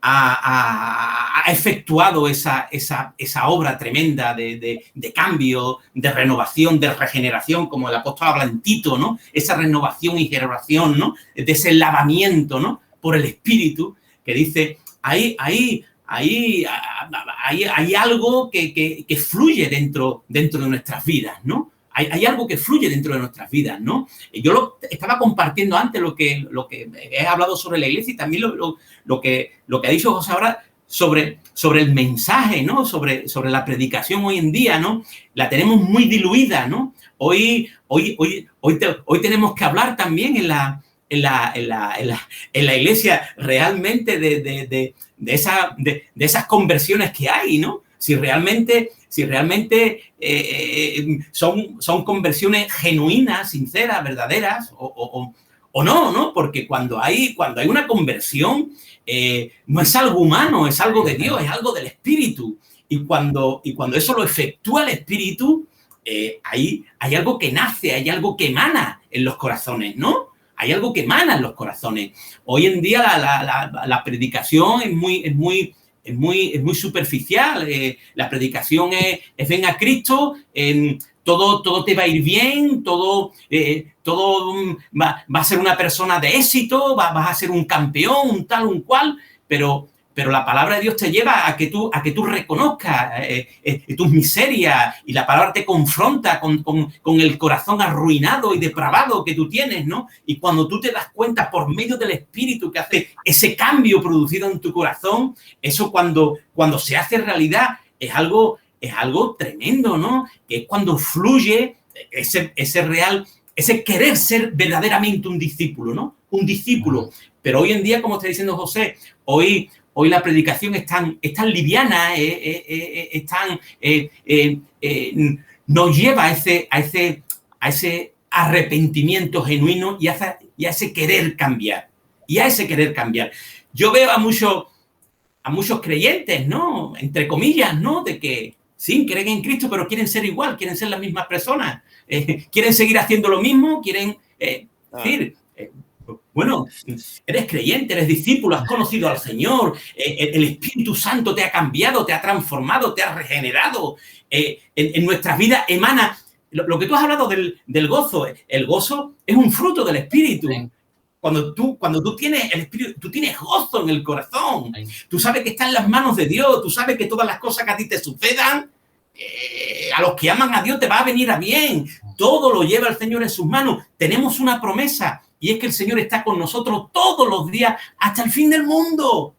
ha efectuado esa obra tremenda de cambio, de renovación, de regeneración, como el apóstol habla en Tito, ¿no? Esa renovación y generación, ¿no? De ese lavamiento, ¿no? Por el Espíritu, que dice, hay algo que fluye dentro de nuestras vidas, ¿no? Hay algo que fluye dentro de nuestras vidas, ¿no? Yo estaba compartiendo antes lo que he hablado sobre la iglesia y también lo que ha dicho José ahora sobre el mensaje, ¿no? Sobre la predicación hoy en día, ¿no? La tenemos muy diluida, ¿no? Hoy tenemos que hablar también en la iglesia realmente de esas conversiones que hay, ¿no? Si realmente son conversiones genuinas, sinceras, verdaderas o no, ¿no? Porque cuando hay una conversión, no es algo humano, es algo de Dios, es algo del Espíritu. Y cuando eso lo efectúa el Espíritu, hay algo que nace, hay algo que emana en los corazones, ¿no? Hay algo que emana en los corazones. Hoy en día la predicación es muy superficial. La predicación es ven a Cristo, todo te va a ir bien, todo va a ser una persona de éxito, vas a ser un campeón, un tal, un cual, pero la palabra de Dios te lleva a que tú reconozcas tus miserias, y la palabra te confronta con el corazón arruinado y depravado que tú tienes, ¿no? Y cuando tú te das cuenta por medio del Espíritu que hace ese cambio producido en tu corazón, eso cuando se hace realidad es algo tremendo, ¿no? Que es cuando fluye ese querer ser verdaderamente un discípulo, ¿no? Un discípulo. Pero hoy en día, como está diciendo José, hoy la predicación es tan liviana, nos lleva a ese arrepentimiento genuino y a ese querer cambiar. Yo veo a muchos creyentes, ¿no? Entre comillas, ¿no? De que sí, creen en Cristo, pero quieren ser igual, quieren ser las mismas personas, quieren seguir haciendo lo mismo, quieren decir... Bueno, eres creyente, eres discípulo, has conocido al Señor, el Espíritu Santo te ha cambiado, te ha transformado, te ha regenerado. En nuestras vidas emana lo que tú has hablado del gozo. El gozo es un fruto del Espíritu. Sí. Cuando tú tienes el Espíritu, tú tienes gozo en el corazón. Sí. Tú sabes que está en las manos de Dios, tú sabes que todas las cosas que a ti te sucedan, a los que aman a Dios te va a venir a bien. Todo lo lleva el Señor en sus manos. Tenemos una promesa. Y es que el Señor está con nosotros todos los días hasta el fin del mundo.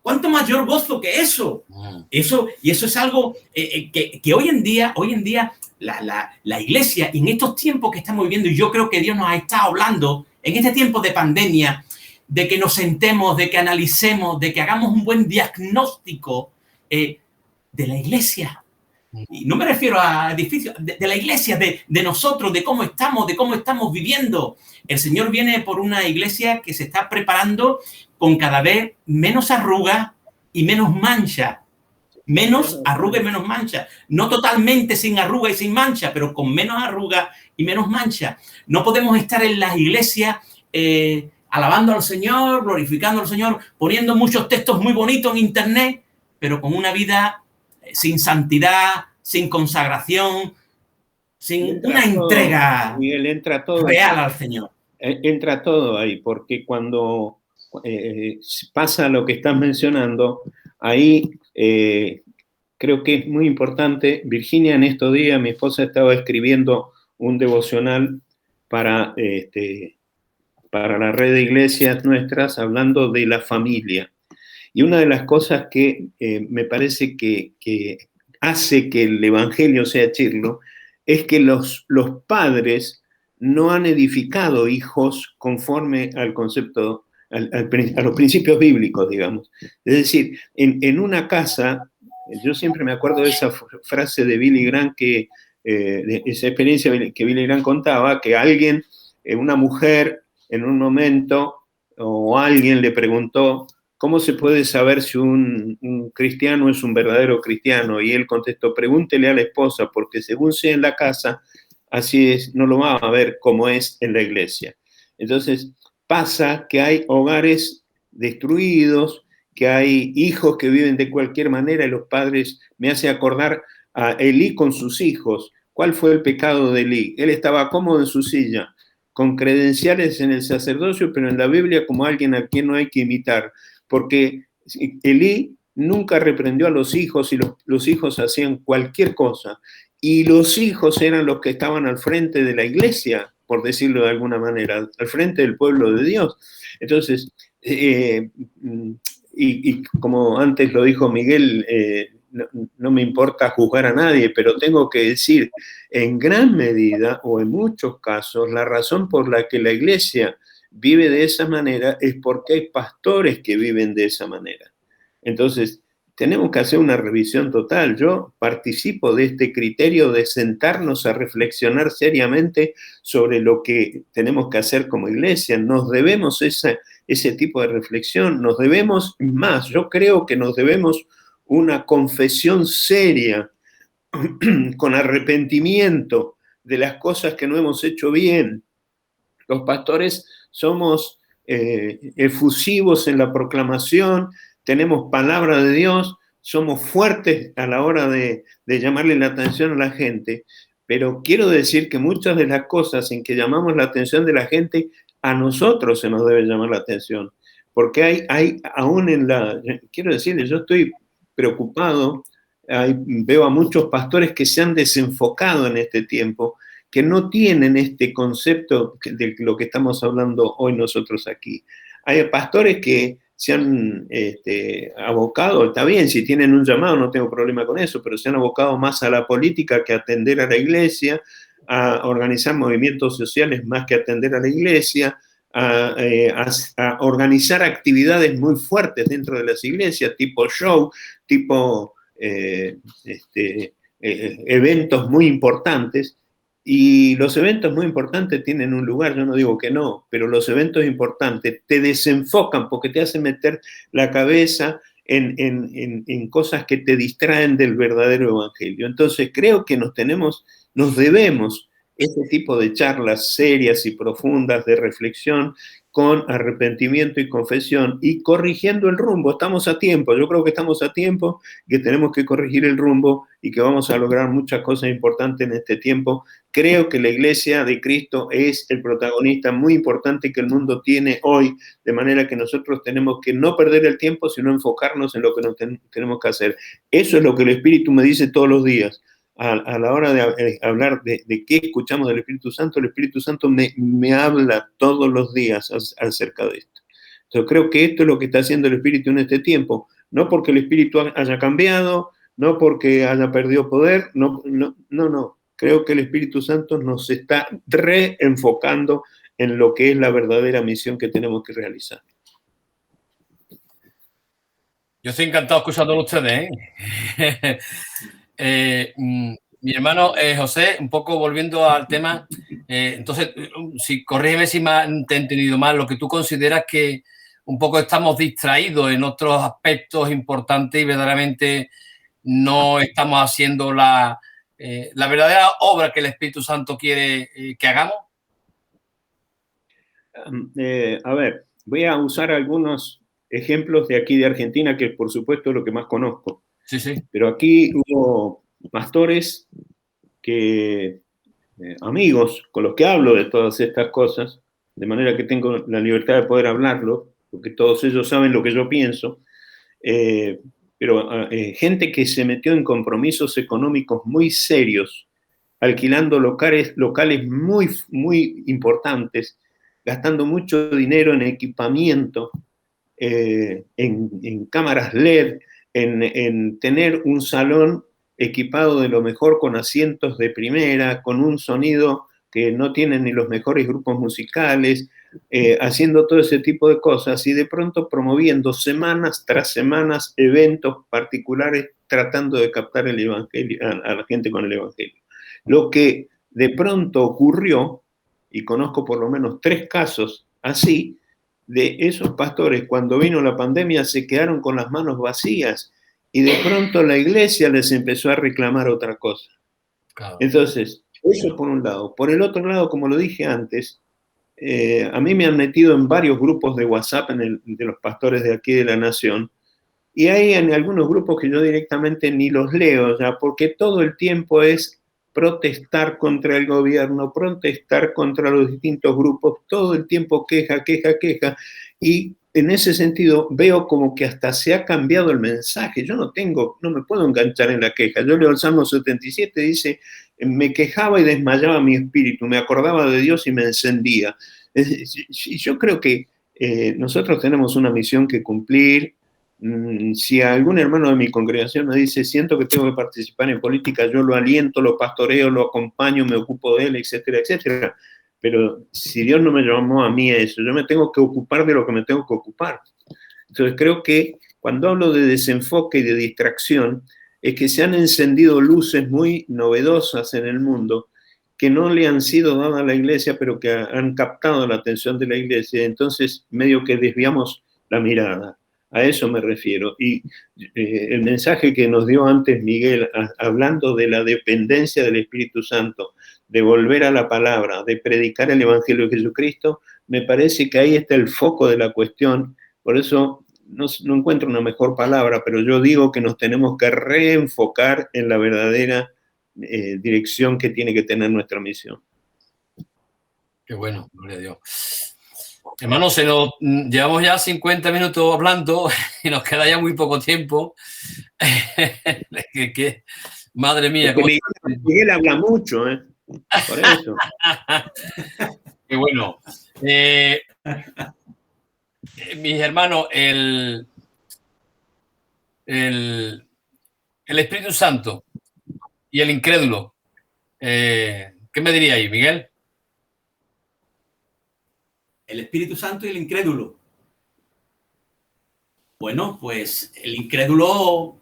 ¿Cuánto mayor gozo que eso? Eso es algo que hoy en día la iglesia, en estos tiempos que estamos viviendo, y yo creo que Dios nos ha estado hablando en este tiempo de pandemia, de que nos sentemos, de que analicemos, de que hagamos un buen diagnóstico de la iglesia. Y no me refiero a edificios, de la iglesia, de nosotros, de cómo estamos viviendo. El Señor viene por una iglesia que se está preparando con cada vez menos arrugas y menos mancha. Menos arrugas y menos mancha. No totalmente sin arruga y sin mancha, pero con menos arrugas y menos mancha. No podemos estar en las iglesias alabando al Señor, glorificando al Señor, poniendo muchos textos muy bonitos en internet, pero con una vida sin santidad, sin consagración, sin una entrega real al Señor. Entra todo ahí, porque cuando pasa lo que estás mencionando, ahí creo que es muy importante. Virginia, en estos días, mi esposa estaba escribiendo un devocional para la red de iglesias nuestras, hablando de la familia. Y una de las cosas que me parece que hace que el evangelio sea chirlo es que los padres no han edificado hijos conforme al concepto, a los principios bíblicos, digamos. Es decir, en una casa, yo siempre me acuerdo de esa frase de Billy Graham, de esa experiencia que Billy Graham contaba, que alguien, una mujer, en un momento, o alguien le preguntó, ¿cómo se puede saber si un cristiano es un verdadero cristiano? Y él contestó, pregúntele a la esposa, porque según sea en la casa, así es, no lo va a ver como es en la iglesia. Entonces, pasa que hay hogares destruidos, que hay hijos que viven de cualquier manera, y los padres, me hace acordar a Elí con sus hijos. ¿Cuál fue el pecado de Elí? Él estaba cómodo en su silla, con credenciales en el sacerdocio, pero en la Biblia como alguien a quien no hay que imitar, porque Elí nunca reprendió a los hijos y los hijos hacían cualquier cosa, y los hijos eran los que estaban al frente de la iglesia, por decirlo de alguna manera, al frente del pueblo de Dios. Entonces, y como antes lo dijo Miguel, no me importa juzgar a nadie, pero tengo que decir, en gran medida o en muchos casos, la razón por la que la iglesia vive de esa manera es porque hay pastores que viven de esa manera. Entonces, tenemos que hacer una revisión total. Yo participo de este criterio de sentarnos a reflexionar seriamente sobre lo que tenemos que hacer como iglesia. Nos debemos ese tipo de reflexión, nos debemos más. Yo creo que nos debemos una confesión seria, con arrepentimiento de las cosas que no hemos hecho bien. Los pastores somos efusivos en la proclamación, tenemos palabra de Dios, somos fuertes a la hora de llamarle la atención a la gente, pero quiero decir que muchas de las cosas en que llamamos la atención de la gente, a nosotros se nos debe llamar la atención, porque hay aún quiero decirles, yo estoy preocupado, veo a muchos pastores que se han desenfocado en este tiempo, que no tienen este concepto de lo que estamos hablando hoy nosotros aquí. Hay pastores que se han abocado, está bien, si tienen un llamado no tengo problema con eso, pero se han abocado más a la política que a atender a la iglesia, a organizar movimientos sociales más que atender a la iglesia, a organizar actividades muy fuertes dentro de las iglesias, tipo show, tipo eventos muy importantes. Y los eventos muy importantes tienen un lugar, yo no digo que no, pero los eventos importantes te desenfocan porque te hacen meter la cabeza en cosas que te distraen del verdadero evangelio. Entonces creo que nos debemos este tipo de charlas serias y profundas de reflexión con arrepentimiento y confesión y corrigiendo el rumbo. Estamos a tiempo, yo creo que estamos a tiempo, que tenemos que corregir el rumbo y que vamos a lograr muchas cosas importantes en este tiempo. Creo que la Iglesia de Cristo es el protagonista muy importante que el mundo tiene hoy, de manera que nosotros tenemos que no perder el tiempo, sino enfocarnos en lo que tenemos que hacer. Eso es lo que el Espíritu me dice todos los días. A la hora de hablar de qué escuchamos del Espíritu Santo, el Espíritu Santo me habla todos los días acerca de esto. Entonces creo que esto es lo que está haciendo el Espíritu en este tiempo, no porque el Espíritu haya cambiado, no porque haya perdido poder, no. Creo que el Espíritu Santo nos está reenfocando en lo que es la verdadera misión que tenemos que realizar. Yo estoy encantado escuchándolo a ustedes, mi hermano José, un poco volviendo al tema, entonces, corrígeme si te he entendido mal, lo que tú consideras que un poco estamos distraídos en otros aspectos importantes y verdaderamente no estamos haciendo la verdadera obra que el Espíritu Santo quiere que hagamos. A ver, voy a usar algunos ejemplos de aquí de Argentina, que por supuesto es lo que más conozco. Sí, sí. Pero aquí hubo pastores amigos con los que hablo de todas estas cosas, de manera que tengo la libertad de poder hablarlo, porque todos ellos saben lo que yo pienso, pero gente que se metió en compromisos económicos muy serios, alquilando locales muy, muy importantes, gastando mucho dinero en equipamiento, en cámaras LED, en tener un salón equipado de lo mejor con asientos de primera, con un sonido que no tienen ni los mejores grupos musicales, haciendo todo ese tipo de cosas y de pronto promoviendo semanas tras semanas eventos particulares tratando de captar el evangelio, a la gente con el evangelio. Lo que de pronto ocurrió, y conozco por lo menos 3 casos así, de esos pastores, cuando vino la pandemia, se quedaron con las manos vacías y de pronto la iglesia les empezó a reclamar otra cosa. Claro. Entonces, eso por un lado. Por el otro lado, como lo dije antes, a mí me han metido en varios grupos de WhatsApp de los pastores de aquí de la nación, y hay en algunos grupos que yo directamente ni los leo ya, porque todo el tiempo es protestar contra el gobierno, protestar contra los distintos grupos, todo el tiempo queja, y en ese sentido veo como que hasta se ha cambiado el mensaje. Yo no me puedo enganchar en la queja. Yo leo el Salmo 77, dice, me quejaba y desmayaba mi espíritu, me acordaba de Dios y me encendía. Y yo creo que nosotros tenemos una misión que cumplir, Si algún hermano de mi congregación me dice, siento que tengo que participar en política, yo lo aliento, lo pastoreo, lo acompaño, me ocupo de él, etcétera, etcétera. Pero si Dios no me llamó a mí a eso, yo me tengo que ocupar de lo que me tengo que ocupar. Entonces creo que cuando hablo de desenfoque y de distracción, es que se han encendido luces muy novedosas en el mundo que no le han sido dadas a la iglesia, pero que han captado la atención de la iglesia. Entonces, medio que desviamos la mirada. A eso me refiero. Y el mensaje que nos dio antes Miguel, hablando de la dependencia del Espíritu Santo, de volver a la palabra, de predicar el Evangelio de Jesucristo, me parece que ahí está el foco de la cuestión. Por eso no encuentro una mejor palabra, pero yo digo que nos tenemos que reenfocar en la verdadera dirección que tiene que tener nuestra misión. Qué bueno, gloria a Dios. Hermano, llevamos ya 50 minutos hablando y nos queda ya muy poco tiempo. Madre mía. Miguel habla mucho, ¿eh? Por eso. Qué bueno. Mis hermanos, el Espíritu Santo y el incrédulo. ¿Qué me diríais, Miguel? El Espíritu Santo y el incrédulo. Bueno, pues el incrédulo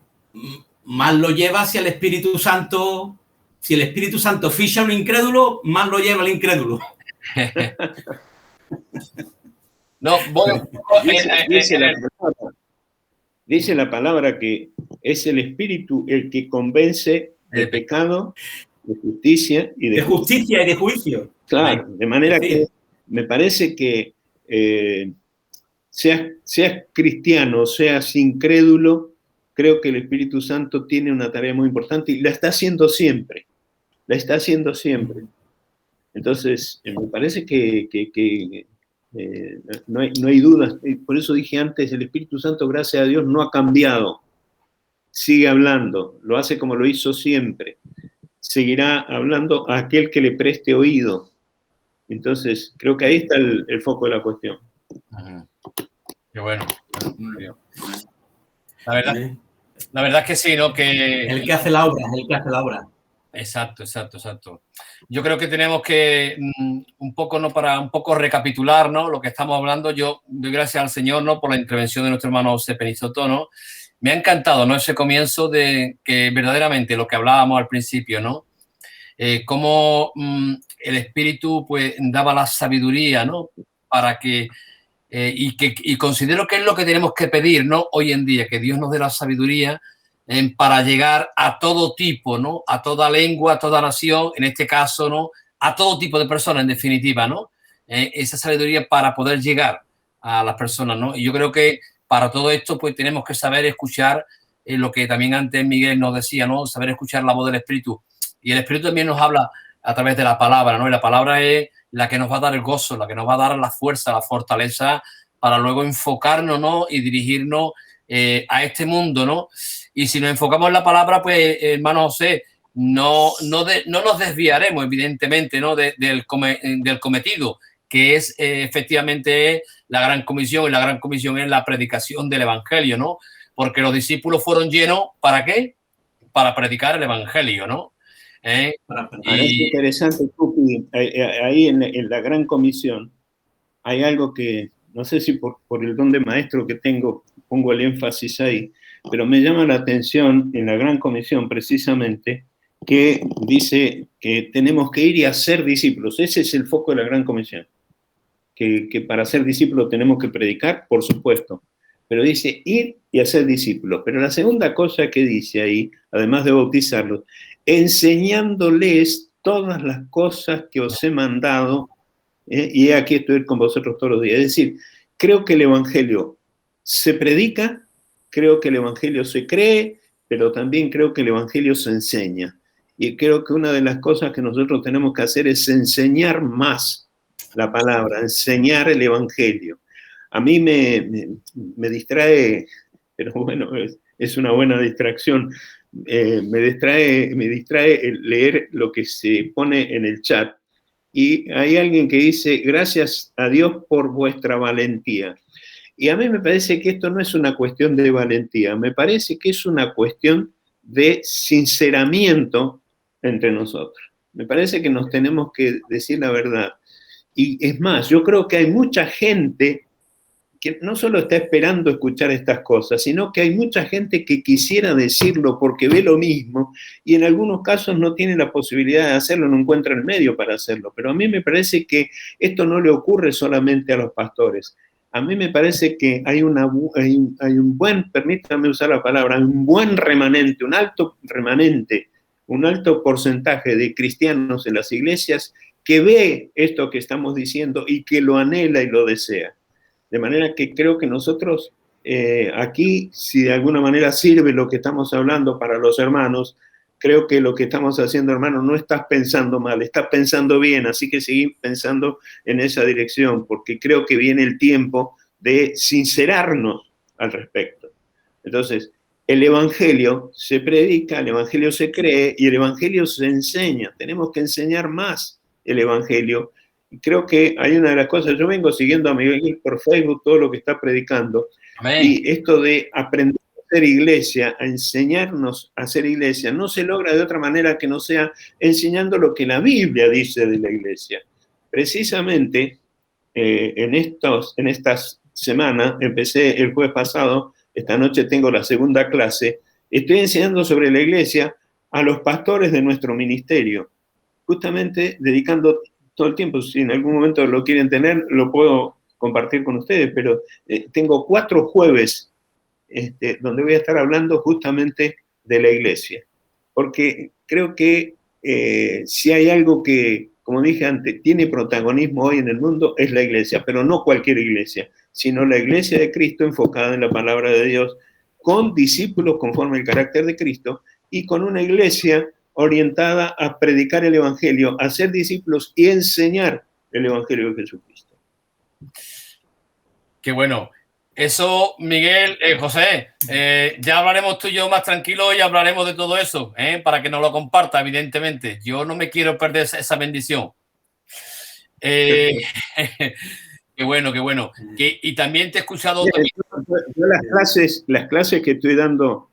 más lo lleva si el Espíritu Santo, si el Espíritu Santo ficha a un incrédulo, más lo lleva el incrédulo. No, bueno, dice la palabra que es el Espíritu el que convence de pecado, de justicia y de justicia y de juicio. Claro, de manera que me parece que seas cristiano, seas incrédulo, creo que el Espíritu Santo tiene una tarea muy importante y la está haciendo siempre. La está haciendo siempre. Entonces, me parece que no hay dudas. Por eso dije antes, el Espíritu Santo, gracias a Dios, no ha cambiado. Sigue hablando, lo hace como lo hizo siempre. Seguirá hablando a aquel que le preste oído. Entonces, creo que ahí está el foco de la cuestión. Qué bueno. La verdad es que sí, ¿no? Que el que hace la obra, el que hace la obra. Exacto. Yo creo que tenemos que un poco, ¿no? Para un poco recapitular, ¿no? Lo que estamos hablando. Yo doy gracias al Señor, ¿no? Por la intervención de nuestro hermano José Penisoto, ¿no? Me ha encantado, ¿no? Ese comienzo de que verdaderamente lo que hablábamos al principio, ¿no? Cómo el Espíritu, pues, daba la sabiduría, ¿no? Para que y considero que es lo que tenemos que pedir, ¿no? Hoy en día, que Dios nos dé la sabiduría para llegar a todo tipo, ¿no? A toda lengua, a toda nación, en este caso, ¿no? A todo tipo de personas, en definitiva, ¿no? Esa sabiduría para poder llegar a las personas, ¿no? Y yo creo que para todo esto, pues tenemos que saber escuchar lo que también antes Miguel nos decía, ¿no? Saber escuchar la voz del Espíritu. Y el Espíritu también nos habla a través de la palabra, ¿no? Y la palabra es la que nos va a dar el gozo, la que nos va a dar la fuerza, la fortaleza para luego enfocarnos, ¿no? Y dirigirnos a este mundo, ¿no? Y si nos enfocamos en la palabra, pues, hermano José, no nos desviaremos, evidentemente, ¿no? Del cometido, que es efectivamente la gran comisión, y la gran comisión es la predicación del evangelio, ¿no? Porque los discípulos fueron llenos, ¿para qué? Para predicar el evangelio, ¿no? Es interesante, Tupi, ahí en la gran comisión hay algo que, no sé si por el don de maestro que tengo, pongo el énfasis ahí, pero me llama la atención en la gran comisión precisamente que dice que tenemos que ir y hacer discípulos. Ese es el foco de la gran comisión. Que para ser discípulos tenemos que predicar, por supuesto, pero dice ir y hacer discípulos. Pero la segunda cosa que dice ahí, además de bautizarlos, enseñándoles todas las cosas que os he mandado, y aquí estoy con vosotros todos los días. Es decir, creo que el Evangelio se predica, creo que el Evangelio se cree, pero también creo que el Evangelio se enseña. Y creo que una de las cosas que nosotros tenemos que hacer es enseñar más la palabra, enseñar el Evangelio. A mí me distrae, pero bueno, es una buena distracción. Me distrae leer lo que se pone en el chat. Y hay alguien que dice, gracias a Dios por vuestra valentía. Y a mí me parece que esto no es una cuestión de valentía, me parece que es una cuestión de sinceramiento entre nosotros. Me parece que nos tenemos que decir la verdad. Y es más, yo creo que hay mucha gente que no solo está esperando escuchar estas cosas, sino que hay mucha gente que quisiera decirlo porque ve lo mismo y en algunos casos no tiene la posibilidad de hacerlo, no encuentra el medio para hacerlo. Pero a mí me parece que esto no le ocurre solamente a los pastores. A mí me parece que hay un buen, permítame usar la palabra, un buen remanente, un alto remanente, un alto porcentaje de cristianos en las iglesias que ve esto que estamos diciendo y que lo anhela y lo desea. De manera que creo que nosotros aquí, si de alguna manera sirve lo que estamos hablando para los hermanos, creo que lo que estamos haciendo, hermano, no estás pensando mal, estás pensando bien, así que seguir pensando en esa dirección, porque creo que viene el tiempo de sincerarnos al respecto. Entonces, el Evangelio se predica, el Evangelio se cree y el Evangelio se enseña. Tenemos que enseñar más el Evangelio. Creo que hay una de las cosas, yo vengo siguiendo a Miguel por Facebook todo lo que está predicando. Amén. Y esto de aprender a hacer iglesia, a enseñarnos a hacer iglesia, no se logra de otra manera que no sea enseñando lo que la Biblia dice de la iglesia. Precisamente en estas semanas, empecé el jueves pasado, esta noche tengo la segunda clase, estoy enseñando sobre la iglesia a los pastores de nuestro ministerio, justamente dedicando todo el tiempo, si en algún momento lo quieren tener, lo puedo compartir con ustedes, pero tengo 4 jueves donde voy a estar hablando justamente de la iglesia, porque creo que si hay algo que, como dije antes, tiene protagonismo hoy en el mundo, es la iglesia, pero no cualquier iglesia, sino la iglesia de Cristo enfocada en la palabra de Dios, con discípulos conforme al carácter de Cristo, y con una iglesia orientada a predicar el Evangelio, a ser discípulos y enseñar el Evangelio de Jesucristo. Qué bueno. Eso, Miguel, José, ya hablaremos tú y yo más tranquilos y hablaremos de todo eso, para que nos lo comparta, evidentemente. Yo no me quiero perder esa bendición. Qué bueno, qué bueno. Y también te he escuchado... Yo las clases que estoy dando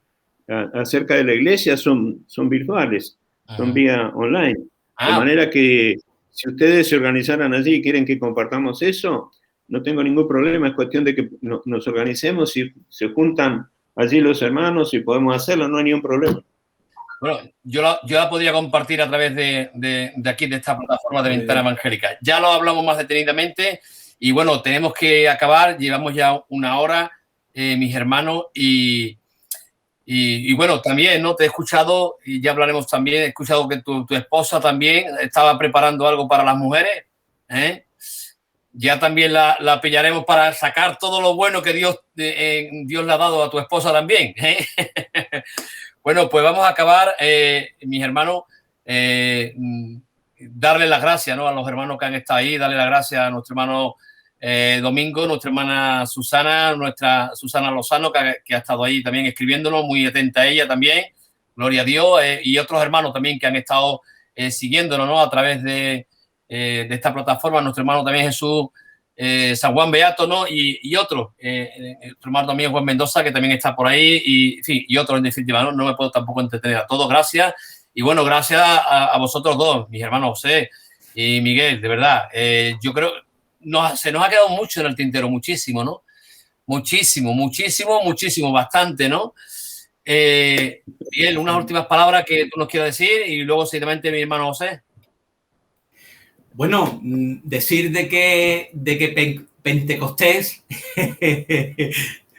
acerca de la iglesia son virtuales, son vía online. De manera que si ustedes se organizaran allí y quieren que compartamos eso, no tengo ningún problema, es cuestión de que nos organicemos y se juntan allí los hermanos y podemos hacerlo, no hay ningún problema. Bueno, yo la podría compartir a través de aquí, de esta plataforma de Ventana Evangélica. Ya lo hablamos más detenidamente y bueno, tenemos que acabar, llevamos ya 1 hora, mis hermanos, y bueno, también, ¿no? Te he escuchado, y ya hablaremos también, he escuchado que tu esposa también estaba preparando algo para las mujeres, Ya también la pillaremos para sacar todo lo bueno que Dios le ha dado a tu esposa también, Bueno, pues vamos a acabar, mis hermanos, darle las gracias, ¿no? A los hermanos que han estado ahí, darle las gracias a nuestro hermano Domingo, nuestra hermana Susana, nuestra Susana Lozano, que ha estado ahí también escribiéndonos, muy atenta a ella también, gloria a Dios, y otros hermanos también que han estado siguiéndonos, ¿no? A través de esta plataforma, nuestro hermano también Jesús San Juan Beato, ¿no? Y otros, nuestro hermano también Juan Mendoza, que también está por ahí, y, en fin, y otros en definitiva, ¿no? No me puedo tampoco entretener a todos, gracias. Y bueno, gracias a vosotros dos, mis hermanos José y Miguel, de verdad. Yo creo se nos ha quedado mucho en el tintero, muchísimo, ¿no? Muchísimo, bastante, ¿no? Miguel, unas últimas palabras que tú nos quieras decir y luego seguidamente mi hermano José. Bueno, decir de que Pentecostés,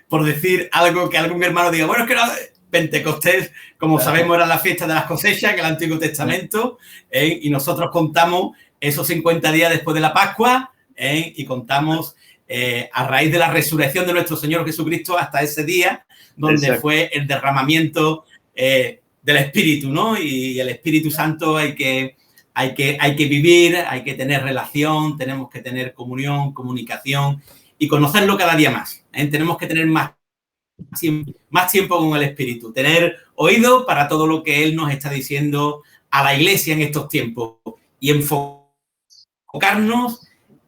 por decir algo que algún hermano diga, bueno, es que no, Pentecostés, como sabemos, era la fiesta de las cosechas, que el Antiguo Testamento, y nosotros contamos esos 50 días después de la Pascua, y contamos a raíz de la resurrección de nuestro Señor Jesucristo hasta ese día, donde Exacto. Fue el derramamiento del Espíritu, ¿no? Y el Espíritu Santo hay que vivir, hay que tener relación, tenemos que tener comunión, comunicación y conocerlo cada día más. Tenemos que tener más tiempo con el Espíritu, tener oído para todo lo que Él nos está diciendo a la iglesia en estos tiempos y enfocarnos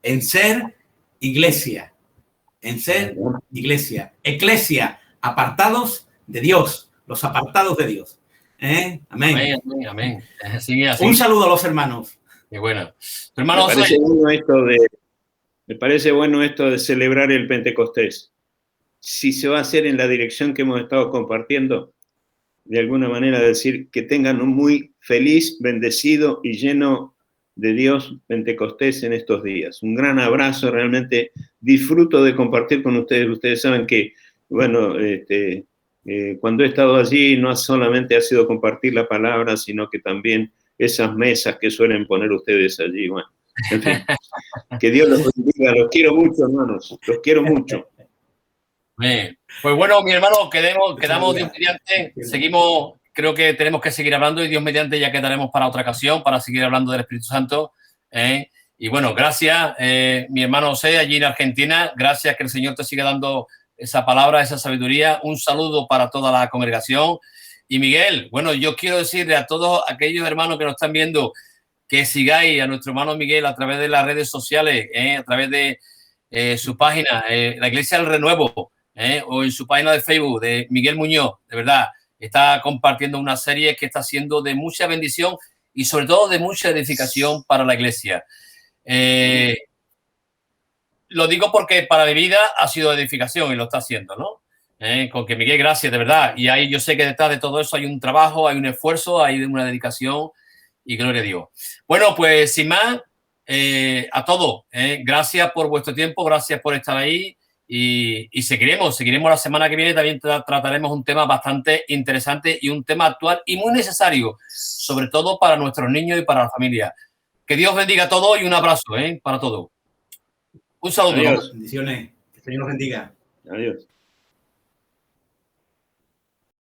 en ser iglesia. en ser iglesia. Eclesia, apartados de Dios, los apartados de Dios. Amén. Amén, amén, amén. Así. Un saludo a los hermanos. Qué bueno. Hermano, me parece bueno esto de celebrar el Pentecostés. Si se va a hacer en la dirección que hemos estado compartiendo, de alguna manera decir que tengan un muy feliz, bendecido y lleno de Dios Pentecostés en estos días. Un gran abrazo, realmente disfruto de compartir con ustedes. Ustedes saben que, bueno, cuando he estado allí no solamente ha sido compartir la palabra, sino que también esas mesas que suelen poner ustedes allí. Bueno, en fin, que Dios los bendiga. Los quiero mucho, hermanos. Los quiero mucho. Bien. Pues bueno, mi hermano, quedamos Dios mediante, seguimos, creo que tenemos que seguir hablando y Dios mediante ya quedaremos para otra ocasión, para seguir hablando del Espíritu Santo. Y bueno, gracias, mi hermano José, allí en Argentina, gracias, que el Señor te siga dando esa palabra, esa sabiduría. Un saludo para toda la congregación. Y Miguel, bueno, yo quiero decirle a todos aquellos hermanos que nos están viendo que sigáis a nuestro hermano Miguel a través de las redes sociales, a través de su página, la Iglesia del Renuevo, o en su página de Facebook de Miguel Muñoz. De verdad, está compartiendo una serie que está siendo de mucha bendición y sobre todo de mucha edificación para la iglesia. Lo digo porque para mi vida ha sido edificación y lo está haciendo, ¿no? Con que Miguel, gracias, de verdad. Y ahí yo sé que detrás de todo eso hay un trabajo, hay un esfuerzo, hay una dedicación y gloria a Dios. Bueno, pues sin más, a todos, gracias por vuestro tiempo, gracias por estar ahí. Y seguiremos la semana que viene. También trataremos un tema bastante interesante y un tema actual y muy necesario, sobre todo para nuestros niños y para la familia. Que Dios bendiga a todos y un abrazo para todos. Un saludo. Adiós. Bendiciones. Que el Señor los bendiga. Adiós.